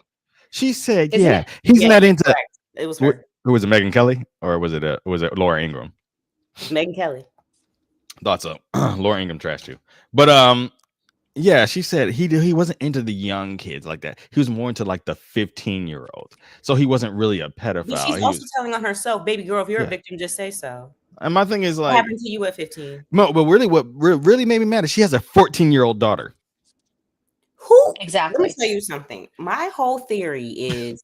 she said, Isn't yeah, it? he's Yeah, not into. correct. It was her. Who was it? Megan Kelly or was it Laura Ingram? Megan Kelly. Thought so. Laura Ingram trashed you. But yeah, she said he wasn't into the young kids like that. He was more into like the 15-year-olds. So he wasn't really a pedophile. But she's also telling on herself, baby girl, if you're a victim, just say so. And my thing is What like, happened to you at 15? no, but really, what really made me mad is she has a 14-year-old daughter. Who? Exactly. Let me tell you something. My whole theory is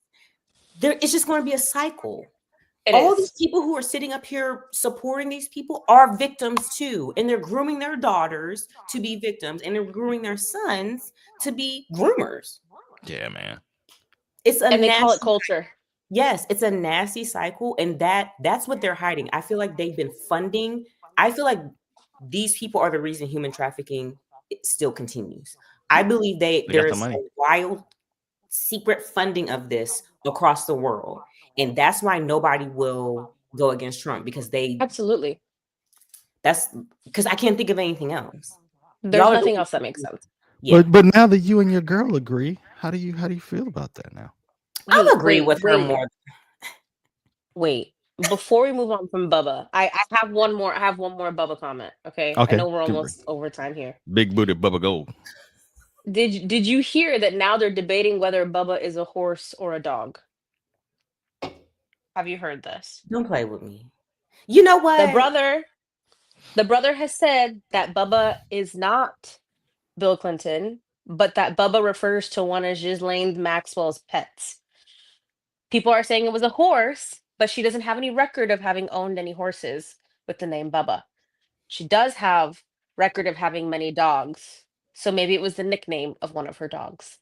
it's just going to be a cycle. All these people who are sitting up here supporting these people are victims too, and they're grooming their daughters to be victims, and they're grooming their sons to be groomers. Yeah, man. And they call it culture. Yes, it's a nasty cycle, and that's what they're hiding. I feel like they've been funding. I feel like these people are the reason human trafficking still continues. I believe there's a wild secret funding of this across the world. And that's why nobody will go against Trump because absolutely. That's because I can't think of anything else. There's nothing else that makes sense. Yeah. But now that you and your girl agree, how do you feel about that now? I'll agree with her more. Wait, before we move on from Bubba, I have one more. I have one more Bubba comment. Okay. I know we're almost over time here. Big booty Bubba Gold. Did you hear that now they're debating whether Bubba is a horse or a dog? Have you heard this? Don't play with me. You know what? The brother has said that Bubba is not Bill Clinton, but that Bubba refers to one of Ghislaine Maxwell's pets. People are saying it was a horse, but she doesn't have any record of having owned any horses with the name Bubba. She does have record of having many dogs, so maybe it was the nickname of one of her dogs.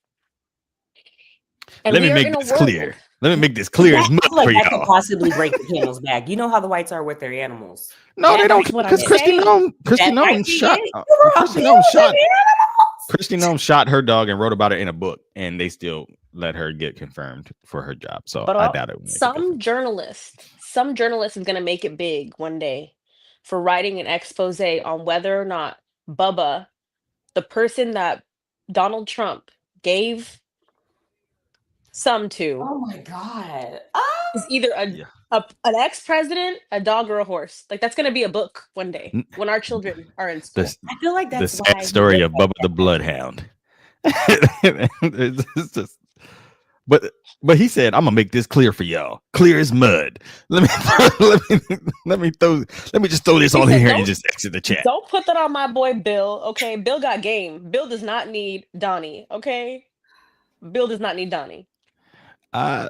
And Let me make this clear. Let me make this clear as much for y'all. That could possibly break the camel's back. You know how the whites are with their animals. No, they don't. Because Kristi Noem shot her dog and wrote about it in a book, and they still let her get confirmed for her job. So I doubt it. Some journalist is going to make it big one day for writing an expose on whether or not Bubba, the person that Donald Trump gave some to, oh my god, is either an ex-president, a dog, or a horse. Like that's going to be a book one day when our children are in school. I feel like that's the sad story of Bubba the Bloodhound. But he said, "I'm gonna make this clear for y'all, clear as mud." Let me just throw this on here and just exit the chat. Don't put that on my boy Bill. Okay, Bill got game. Bill does not need Donnie. Okay, Bill does not need Donnie. I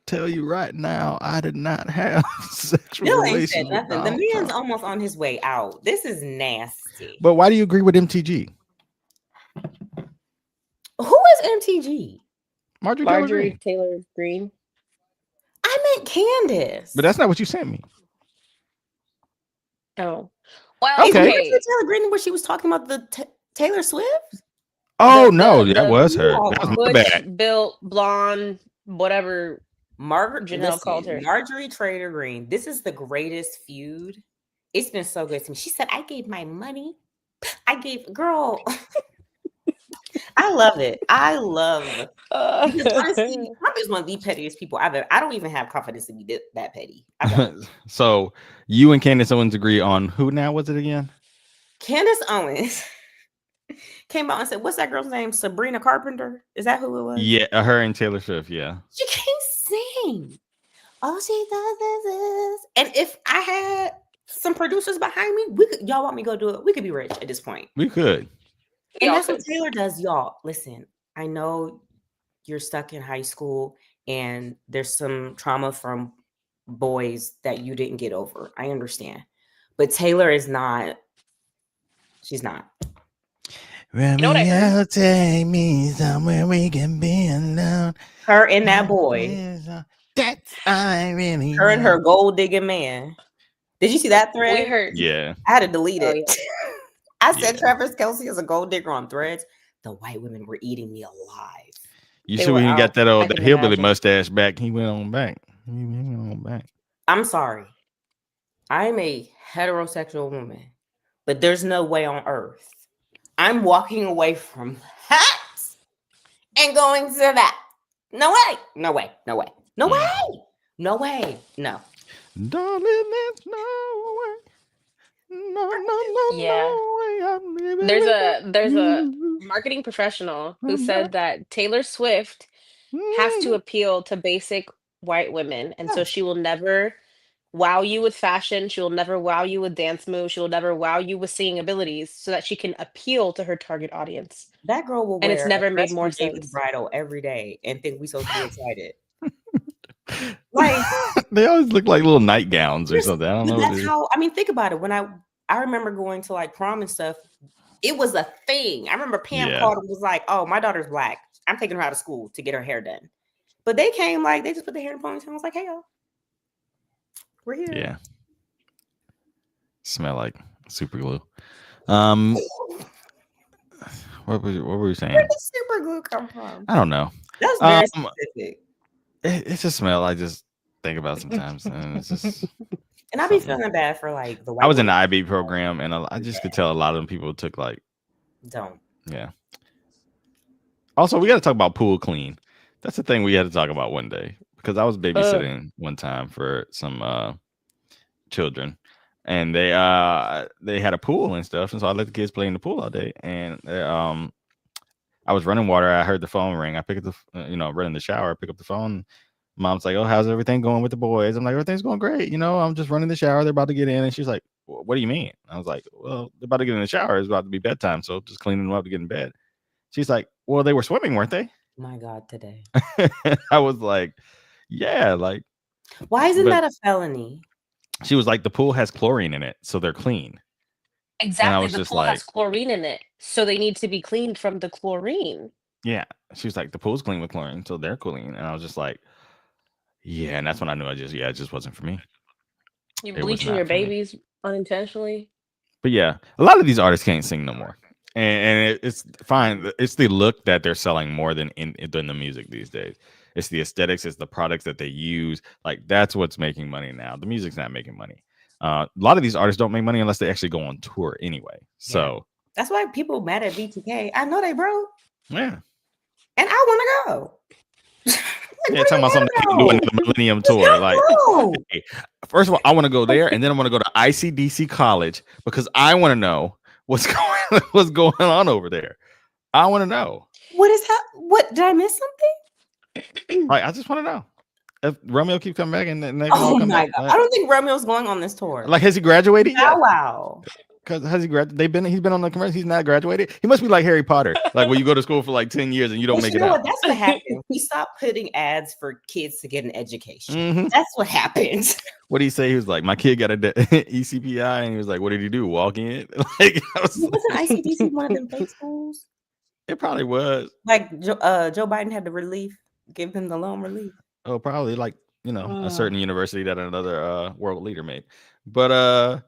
tell you right now, I did not have sexual relations. Said nothing. The man's almost on his way out. This is nasty. But why do you agree with MTG? Who is MTG? Marjorie Taylor Greene. I meant Candace. But that's not what you sent me. Oh, well, okay. Marjorie Taylor Greene, where she was talking about the Taylor Swift. Oh no, that was her. That was my bad. Built, blonde, whatever. Janelle called her. Marjorie Taylor Greene. This is the greatest feud. It's been so good to me. She said, "I gave my money. Girl." I love it. I love it. Honestly, Trump is one of the pettiest people I've ever. I don't even have confidence to be that petty. So you and Candace Owens agree on who now was it again? Candace Owens came out and said, "What's that girl's name? Sabrina Carpenter? Is that who it was?" Yeah, her and Taylor Swift. Yeah, she can't sing. All she does is, and if I had some producers behind me, y'all want me to go do it? We could be rich at this point. We could. And Y'all that's what could. Taylor does, y'all. Listen, I know you're stuck in high school and there's some trauma from boys that you didn't get over. I understand. But Taylor is not, she's not. You know what I heard? Romeo, take me somewhere we can be alone. Her and that boy, That's I really her and her want. gold digging man. Did you see that We thread? heard. Yeah, I had to delete Oh it. yeah. I said yeah. Travis Kelsey is a gold digger on threads. The white women were eating me alive. You They see were when he got out. that I old can hillbilly imagine. mustache back, he went on back. He went on back. I'm sorry. I'm a heterosexual woman, but there's no way on earth I'm walking away from that and going to that. No way. No way. No way. No way. No way. No. Darling, there's no way. No Yeah. way. I'm living There's a you. marketing professional who I'm said not- that Taylor Swift has to appeal to basic white women, and so Yes. she will never wow you with fashion. She will never wow you with dance moves. She will never wow you with singing abilities, so that she can appeal to her target audience. That girl will And it's wear a never made dress more from David's sense. Bridal every day and think we supposed to be excited. Like, They always look like little nightgowns or Yes, something. I don't but know. What that's it is. how, I mean, think about it. When I remember going to like prom and stuff, it was a thing. I remember Pam Yeah. called and was like, "Oh, my daughter's black. I'm taking her out of school to get her hair done." But they came like they just put the hair in a ponytail. I was like, "Hey, y'all, we're here." Yeah. Smell like super glue. What were we saying? Where did super glue come from? I don't know. That's very specific. It's a smell I just think about sometimes, and it's just. And I be something. feeling bad for like the white I was in the women IB program, and I just could tell a lot of them people took like. don't. Yeah. Also, we got to talk about pool clean. That's the thing we had to talk about one day, because I was babysitting one time for some children, and they had a pool and stuff, and so I let the kids play in the pool all day. And I was running water. I heard the phone ring. I pick up the run in the shower. I pick up the phone. Mom's like, "Oh, how's everything going with the boys?" I'm like, "Everything's going great. I'm just running the shower. They're about to get in." And she's like, "What do you mean?" I was like, "Well, they're about to get in the shower. It's about to be bedtime, so just cleaning them up to get in bed." She's like, "Well, they were swimming, weren't they?" My God, today. I was like, "Yeah." Like, Why isn't but that a felony? she was like, "The pool has chlorine in it, so they're clean." Exactly. was The just pool has like- chlorine in it, so they need to be cleaned from the chlorine. Yeah. She was like, "The pool's clean with chlorine, so they're clean." And I was just like, yeah. And that's when I knew it just wasn't for me. You're It was bleaching not your for me. babies unintentionally. But yeah, a lot of these artists can't sing no more, and it's fine. It's the look that they're selling more than the music these days. It's the aesthetics, it's the products that they use. Like, that's what's making money now. The music's not making money. A lot of these artists don't make money unless they actually go on tour anyway. So That's why people mad at BTK. I know they broke, yeah, and I want to go. yeah. Talking about something they can do another Millennium tour. Like, hey, first of all, I want to go there, and then I want to go to ICDC College because I want to know what's going on over there. I want to know. What did I miss something? Like, I just want to know if Romeo keeps coming back and they can all Oh come my back. God! I don't think Romeo's going on this tour. Like, has he graduated yet? Wow. Because has he graduated? He's been on the commercial. He's not graduated. He must be like Harry Potter, like where you go to school for like 10 years and you don't But make you it know out. what? That's what happened. We stopped putting ads for kids to get an education. Mhm. That's what happened. What did he say? He was like, my kid got a ECPI, and he was like, what did he do? Walk in? Like, Wasn't ICDC one of them fake schools? It probably was. Like Joe Biden had the relief, give him the loan relief. Oh, probably like a certain university that another world leader made. But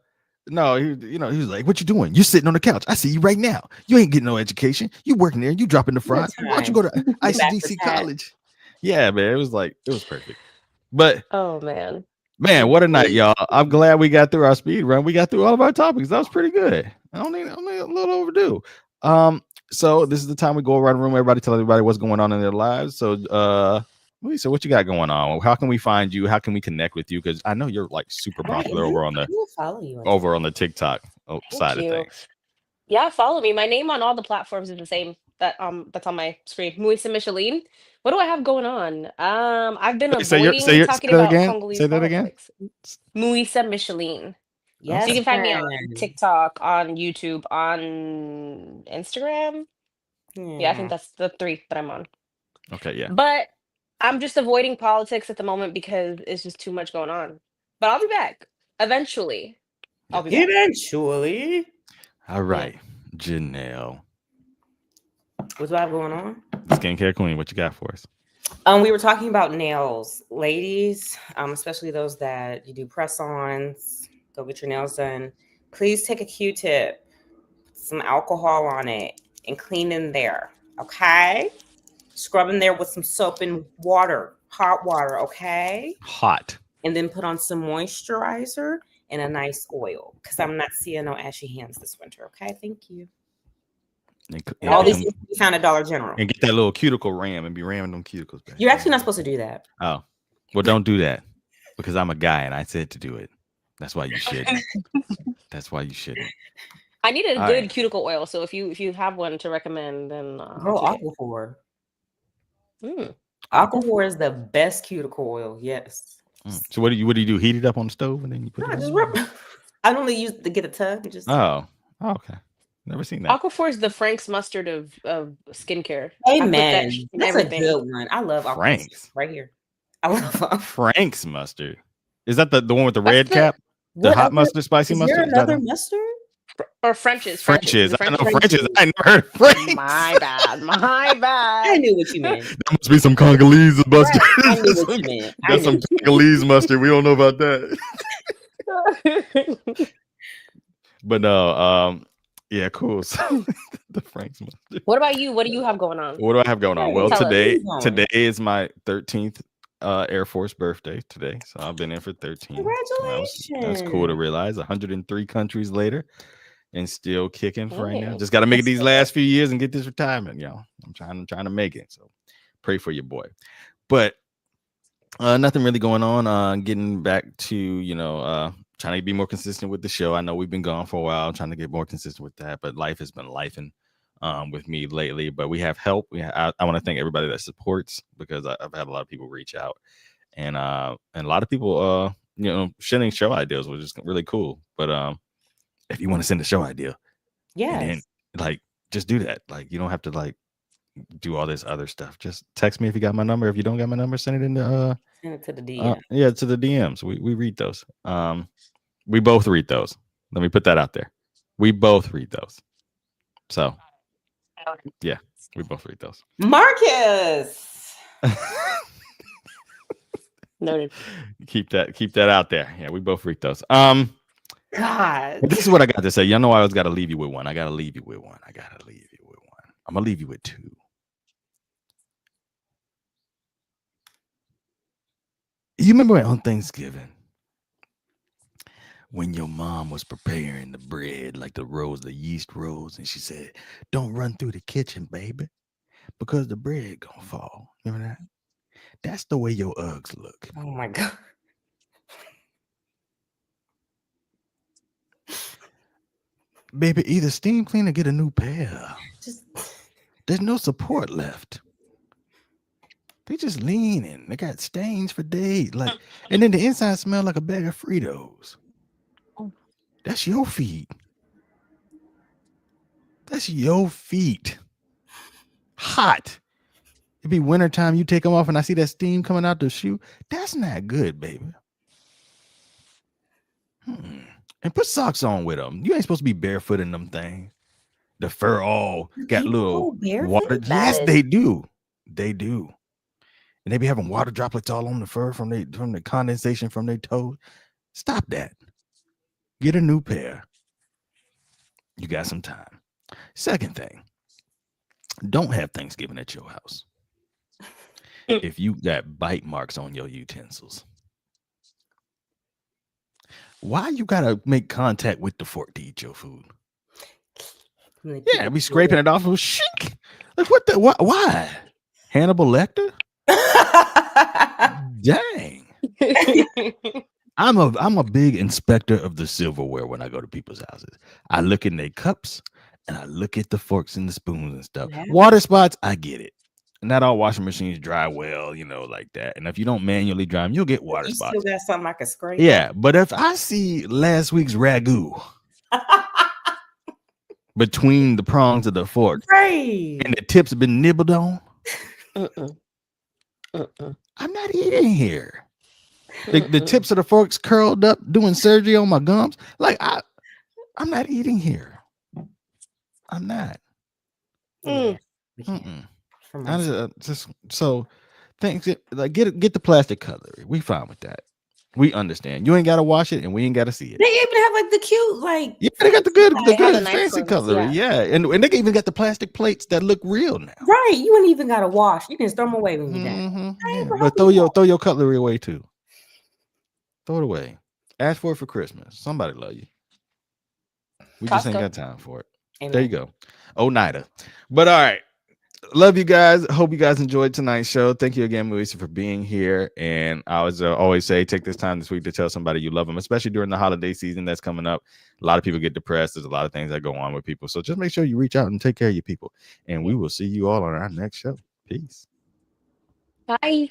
no, he was like, "What you doing? You sitting on the couch? I see you right now. You ain't getting no education. You working there? You dropping the fry? Why don't you go to ICDC college?" Yeah, man, it was perfect. But Oh man, what a night, y'all! I'm glad we got through our speed run. We got through all of our topics. That was pretty good. Only a little overdue. So this is the time we go around the room. Everybody tell everybody what's going on in their lives. So, Lisa, what you got going on? How can we find you? How can we connect with you? Because I know you're like super popular over on the TikTok side you. of things. Yeah, follow me. My name on all the platforms is the same. That's on my screen. Muisa Micheline. What do I have going on? I've been avoiding talking about Congolese Say that again. politics. Muisa Micheline. So Yes, you can find me on friend. TikTok, on YouTube, on Instagram. Yeah, I think Yeah. that's the 3 that I'm on. Okay, yeah. But I'm just avoiding politics at the moment because it's just too much going on. But I'll be back eventually. I'll be back. Eventually. All right, Janelle, What's what I have going on? skincare queen. What you got for us? We were talking about nails, ladies, especially those that you do press-ons. Go get your nails done. Please take a Q-tip, some alcohol on it, and clean in there. Okay. Scrub in there with some soap and water, hot water. Okay. Hot. And then put on some moisturizer and a nice oil because I'm not seeing no ashy hands this winter. Okay. Thank you. And All get these them- things we found at Dollar General. and get that little cuticle ram and be ramming them cuticles back. You're actually not supposed to do that. Oh, well, don't do that because I'm a guy and I said to do it. That's why you shouldn't. That's why you shouldn't. I need a All good right. cuticle oil. So if you have one to recommend, then Girl, I'll take it. Aquaphor. Mm. Aquaphor is the best cuticle oil. Yes. So what do you do? Heat it up on the stove and then you put No, it just on? rub. I only use to get a tub and just. Oh, okay. Never seen that. Aquaphor is the Frank's mustard of skincare. I put that Amen. in That's everything. a good one. I love Aquaphor. Frank's. Right here. I love. Frank's mustard. Is that the one with the That's red the- cap? The What hot other- mustard, spicy Is mustard? there Is that another one? mustard? Or French's. French's. The I know French- French's. I never heard of Frank's. My bad. My I bad. knew what you meant. That must be some Congolese mustard. I knew what you meant. I That's knew some what you Congolese mustard. We don't know about that. But no, yeah, cool. So the Frank's mustard. What about you? What do you have going on? What do I have going on? Hey, Well, tell us. today Where you today is my 13th Air Force birthday today. So I've been in for 13. So that was cool to realize 103 countries later and still kicking for right now. Dang. Just got to make it That's these good. last few years and get this retirement, y'all. I'm trying to make it. So pray for your boy. But nothing really going on. Getting back to, trying to be more consistent with the show. I know we've been gone for a while, trying to get more consistent with that, but life has been lifing with me lately. But we have help. I want to thank everybody that supports, because I've had a lot of people reach out, and a lot of people sending show ideas, which is really cool. But if you want to send a show idea, Yes. and then just do that. Like, you don't have to do all this other stuff. Just text me if you got my number. If you don't got my number, send it in the Send it to the DM. to the DMs. We read those. We both read those. Let me put that out there. We both read those. So yeah, we both read those. Marcus. Noted. keep that out there. Yeah, we both read those. God. But this is what I got to say. Y'all know I always got to leave you with one. I'm gonna leave you with two. You remember on Thanksgiving when your mom was preparing the bread, like the yeast rolls, and she said, "Don't run through the kitchen, baby, because the bread gonna fall." Remember that? That's the way your Uggs look. Oh my God. Baby, either steam clean or get a new pair. Just There's no support left. They just leaning. They got stains for days. And then the inside smell like a bag of Fritos. That's your feet. That's your feet. Hot. It'd be wintertime. You take them off and I see that steam coming out the shoe. That's not good, baby. And put socks on with them. You ain't supposed to be barefoot in them things. The fur all got people little barefoot? water. Yes, Bad. they do. They do. And they be having water droplets all on the fur from the condensation from their toes. Stop that. Get a new pair. You got some time. Second thing, don't have Thanksgiving at your house if you got bite marks on your utensils. Why you gotta make contact with the fork to eat your food? Yeah, be scraping it off. Shink. Like why? Hannibal Lecter? Dang. I'm a big inspector of the silverware when I go to people's houses. I look in their cups and I look at the forks and the spoons and stuff. Yeah. Water spots, I get it. not all washing machines dry well, like that. And if you don't manually dry them, you'll get water You spots. still got something I can scrape. Yeah, but if I see last week's ragu between the prongs of the fork Right. and the tips have been nibbled on, Mm-mm. Mm-mm. I'm not eating here. The tips of the forks curled up doing surgery on my gums. Like I'm not eating here. I'm not. Yeah, we can't. Mm-mm. For I myself. just so things like get the plastic cutlery. We fine with that. We understand. You ain't gotta wash it, and we ain't gotta see it. They even have like the cute, like Yeah, they got the good, They have the nice fancy ones, cutlery. Yeah, and they even got the plastic plates that look real now. right. You ain't even gotta wash. You can just throw them away when you're done. Mhm, I ain't yeah. gonna But help throw you your cutlery away too. Throw it away. Ask for it for Christmas. Somebody love you. We just ain't Costco. got time for it. Amen. There you go. Oneida. But all right. Love you guys. Hope you guys enjoyed tonight's show. Thank you again, Melissa, for being here. And I was always say, take this time this week to tell somebody you love them, especially during the holiday season that's coming up. A lot of people get depressed. There's a lot of things that go on with people. So just make sure you reach out and take care of your people. And we will see you all on our next show. Peace. Bye.